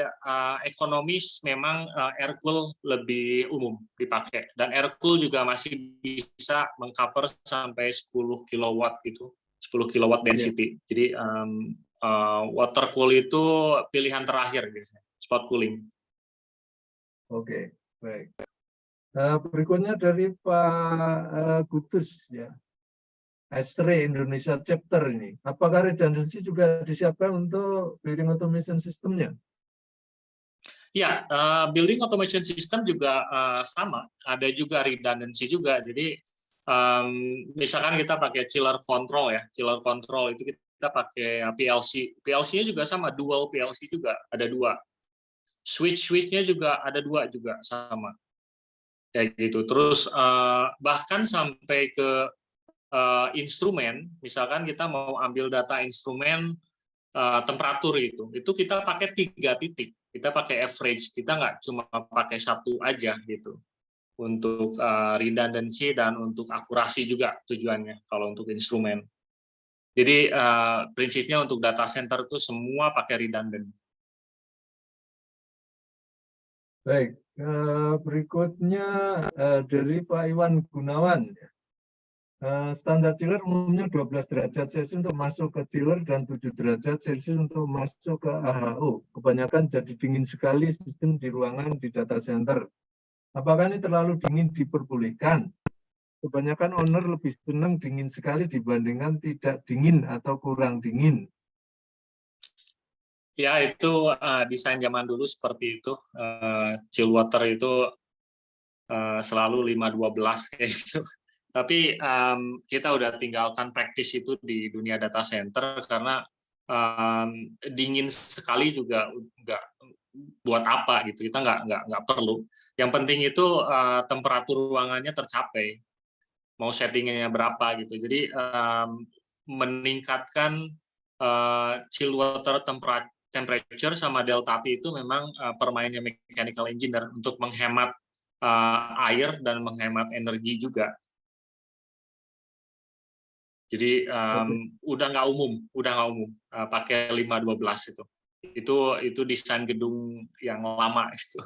ekonomis memang air cool lebih umum dipakai, dan air cool juga masih bisa mengcover sampai 10 kilowatt gitu, 10 kilowatt density. Jadi water cool itu pilihan terakhir biasanya, spot cooling. Oke, baik. Berikutnya dari Pak Gutus ya, S3 Indonesia chapter ini. Apakah redundancy juga disiapkan untuk building automation systemnya? Ya, building automation system juga sama. Ada juga redundancy juga. Jadi misalkan kita pakai chiller control ya, chiller control itu kita pakai PLC. PLC-nya juga sama, dual PLC juga ada 2. Switch-nya juga ada 2 juga sama. Kayak gitu. Terus bahkan sampai ke instrumen, misalkan kita mau ambil data instrumen temperatur itu kita pakai 3 titik. Kita pakai average, kita nggak cuma pakai 1 aja gitu. Untuk redundancy dan untuk akurasi juga tujuannya kalau untuk instrumen. Jadi prinsipnya untuk data center itu semua pakai redundant. Baik, berikutnya dari Pak Iwan Gunawan. Standar chiller umumnya 12 derajat Celcius untuk masuk ke chiller dan 7 derajat Celcius untuk masuk ke AHU. Kebanyakan jadi dingin sekali sistem di ruangan di data center. Apakah ini terlalu dingin diperbolehkan? Kebanyakan owner lebih senang dingin sekali dibandingkan tidak dingin atau kurang dingin. Ya, itu desain zaman dulu seperti itu. Chill water itu selalu 5-12 kayak gitu. Tapi kita udah tinggalkan praktis itu di dunia data center karena dingin sekali juga nggak buat apa gitu. Kita nggak perlu. Yang penting itu temperatur ruangannya tercapai. Mau settingnya berapa gitu. Jadi meningkatkan chill water temperature sama delta T itu memang permainnya mechanical engineer untuk menghemat air dan menghemat energi juga. Jadi udah nggak umum pakai 512 itu. Itu desain gedung yang lama itu.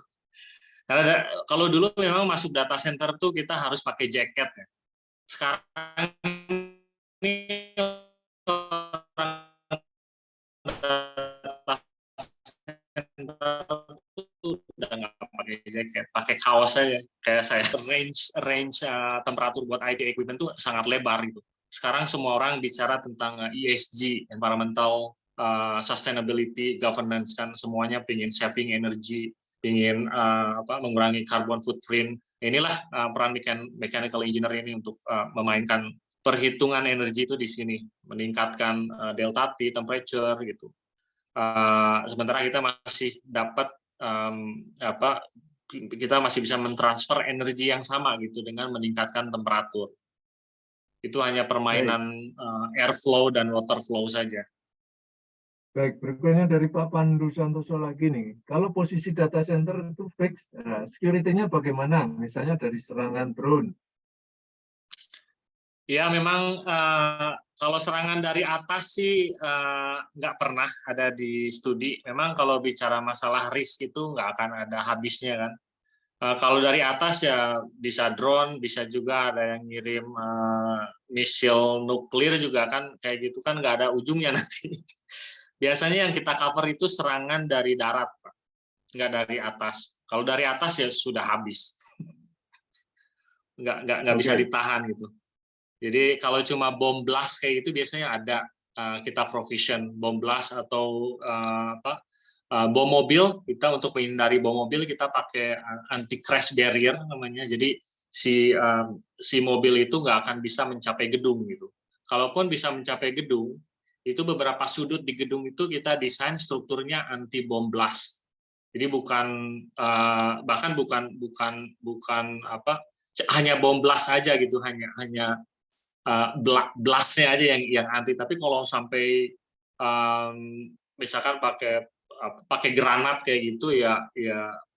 Karena kalau dulu memang masuk data center tuh kita harus pakai jaket ya. Sekarang ini data center tuh udah nggak pakai jaket, pakai kaos aja. Kayak saya range temperatur buat IT equipment tuh sangat lebar gitu. Sekarang semua orang bicara tentang ESG, environmental sustainability, governance, kan semuanya pengen saving energy, ingin mengurangi carbon footprint. Inilah peran mechanical engineer ini untuk memainkan perhitungan energi itu di sini, meningkatkan delta T, temperature gitu. Sementara kita masih dapat kita masih bisa mentransfer energi yang sama gitu dengan meningkatkan temperatur. Itu hanya permainan airflow dan water flow saja. Baik, berikutnya dari Pak Pandu Santoso lagi nih. Kalau posisi data center itu fix, security-nya bagaimana? Misalnya dari serangan drone. Ya, memang kalau serangan dari atas sih nggak pernah ada di studi. Memang kalau bicara masalah risk itu nggak akan ada habisnya kan. Kalau dari atas ya bisa drone, bisa juga ada yang ngirim misil nuklir juga kan, kayak gitu kan nggak ada ujungnya nanti. Biasanya yang kita cover itu serangan dari darat, Pak. Nggak dari atas. Kalau dari atas ya sudah habis. Nggak bisa ditahan gitu. Jadi kalau cuma bom blast kayak gitu biasanya ada kita provision bom blast atau bom mobil. Kita untuk menghindari bom mobil kita pakai anti crash barrier namanya. Jadi si mobil itu nggak akan bisa mencapai gedung gitu. Kalaupun bisa mencapai gedung, itu beberapa sudut di gedung itu kita desain strukturnya anti bom blast. Jadi bahkan bukan hanya bom blast saja gitu, hanya blastnya aja yang anti. Tapi kalau sampai misalkan pakai granat kayak gitu ya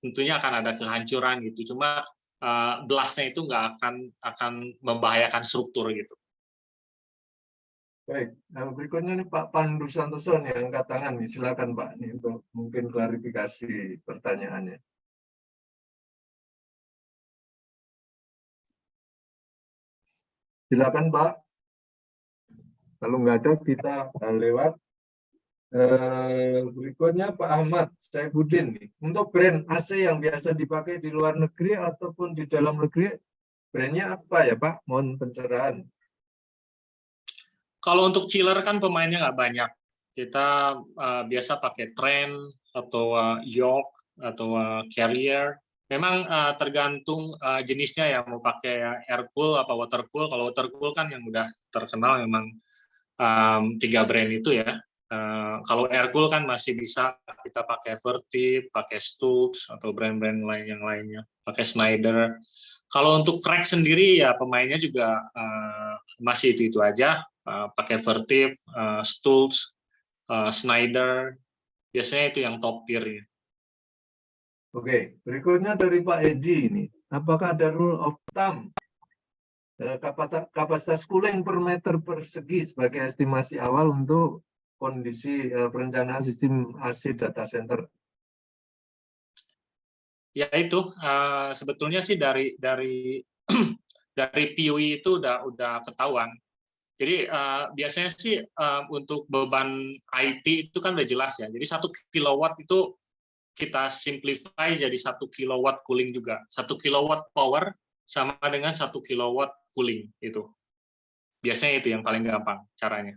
tentunya akan ada kehancuran gitu. Cuma blastnya itu nggak akan membahayakan struktur gitu. Baik, berikutnya nih Pak Pandu Santoso nih yang angkat tangan nih. Silakan Pak nih untuk mungkin klarifikasi pertanyaannya. Silakan Pak. Kalau nggak ada kita lewat. Berikutnya Pak Ahmad Saifuddin nih. Untuk brand AC yang biasa dipakai di luar negeri ataupun di dalam negeri, brandnya apa ya Pak? Mohon pencerahan. Kalau untuk chiller kan pemainnya nggak banyak. Kita biasa pakai Trend atau York atau Carrier. Memang tergantung jenisnya ya, mau pakai air cool apa water cool. Kalau water cool kan yang udah terkenal memang 3 brand itu ya. Kalau air cool kan masih bisa kita pakai Vertiv, pakai Stultz atau brand-brand lain yang lainnya, pakai Schneider. Kalau untuk crack sendiri ya pemainnya juga masih itu aja, pakai Vertiv, Stultz, Schneider. Biasanya itu yang top tier ya. Oke, berikutnya dari Pak Edi ini. Apakah ada rule of thumb kapasitas cooling per meter persegi sebagai estimasi awal untuk kondisi perencanaan sistem AC data center? Ya itu sebetulnya sih dari dari PUI itu udah ketahuan. Jadi biasanya sih untuk beban IT itu kan udah jelas ya. Jadi 1 kilowatt itu kita simplify jadi 1 kilowatt cooling juga. 1 kilowatt power sama dengan 1 kilowatt cooling itu. Biasanya itu yang paling gampang caranya.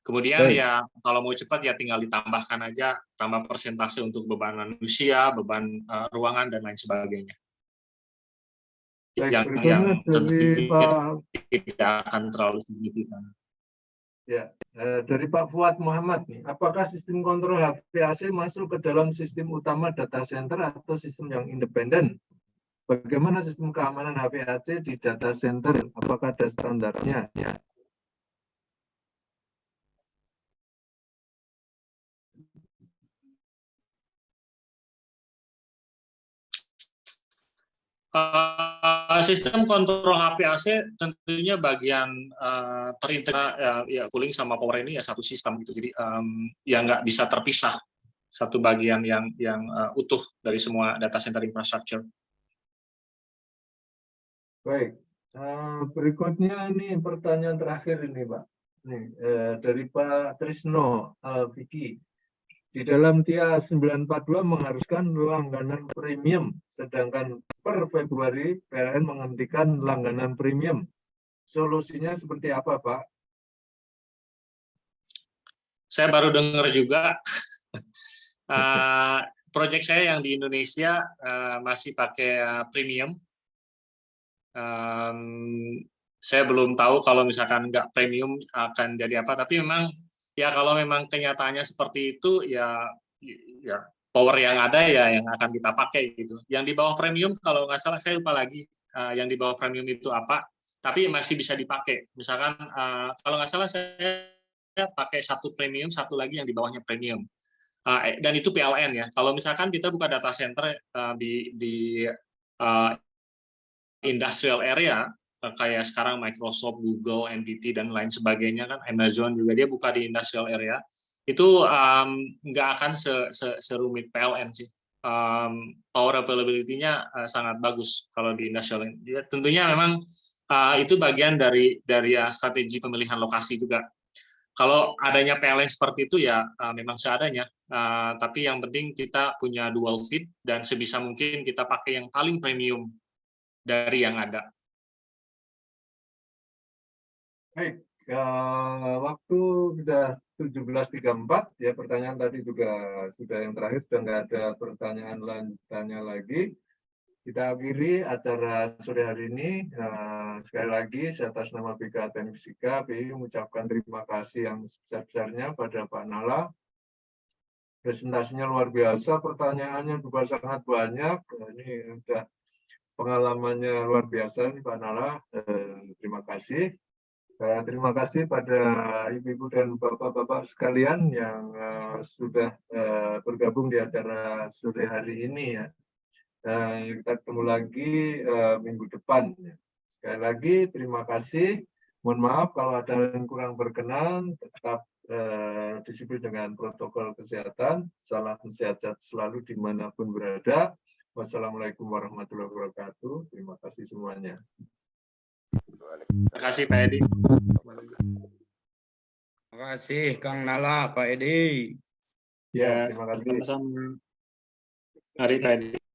Kemudian ya kalau mau cepat ya tinggal ditambahkan aja, tambah persentase untuk beban manusia, beban ruangan dan lain sebagainya. Baik, yang tentunya tidak akan terlalu signifikan. Ya, dari Pak Fuad Muhammad nih, apakah sistem kontrol HVAC masuk ke dalam sistem utama data center atau sistem yang independen? Bagaimana sistem keamanan HVAC di data center? Apakah ada standarnya? Ya. Sistem kontrol HVAC tentunya bagian terintegrasi ya cooling sama power ini ya satu sistem gitu. Jadi ya nggak bisa terpisah satu bagian yang utuh dari semua data center infrastructure. Baik, berikutnya ini pertanyaan terakhir ini Pak. Nih, dari Pak Trisno Vicky. Di dalam TIA 942 mengharuskan langganan premium, sedangkan per Februari PLN menghentikan langganan premium. Solusinya seperti apa, Pak? Saya baru dengar juga. Proyek saya yang di Indonesia masih pakai premium. Saya belum tahu kalau misalkan nggak premium akan jadi apa, tapi memang ya kalau memang kenyataannya seperti itu ya power yang ada ya yang akan kita pakai gitu. Yang di bawah premium kalau nggak salah saya lupa lagi yang di bawah premium itu apa, tapi masih bisa dipakai. Misalkan kalau nggak salah saya pakai satu premium, satu lagi yang di bawahnya premium. Dan itu PLN ya. Kalau misalkan kita buka data center di industrial area kayak sekarang Microsoft, Google, NTT dan lain sebagainya kan, Amazon juga dia buka di industrial area, itu nggak akan serumit PLN sih. Power availability-nya sangat bagus kalau di industrial. Tentunya memang itu bagian dari strategi pemilihan lokasi juga. Kalau adanya PLN seperti itu ya memang seadanya. Tapi yang penting kita punya dual feed dan sebisa mungkin kita pakai yang paling premium dari yang ada. Baik, waktu sudah 17.34 ya, pertanyaan tadi juga sudah yang terakhir, sudah nggak ada pertanyaan lanjutannya lagi. Kita akhiri acara sore hari ini. Sekali lagi saya atas nama BK Teknik Fisika BI mengucapkan terima kasih yang sebesar-besarnya pada Pak Nala. Presentasinya luar biasa, pertanyaannya juga sangat banyak. Ini sudah pengalamannya luar biasa nih Pak Nala. Terima kasih. Terima kasih pada ibu-ibu dan bapak-bapak sekalian yang sudah bergabung di acara sore hari ini ya. Kita ketemu lagi minggu depan. Sekali lagi terima kasih. Mohon maaf kalau ada yang kurang berkenan. Tetap disiplin dengan protokol kesehatan. Salam sehat selalu dimanapun berada. Wassalamualaikum warahmatullahi wabarakatuh. Terima kasih semuanya. Terima kasih Pak Edi. Terima kasih Kang Nala, Pak Edi. Ya, terima kasih. Sama-sama. Mari Pak Edi.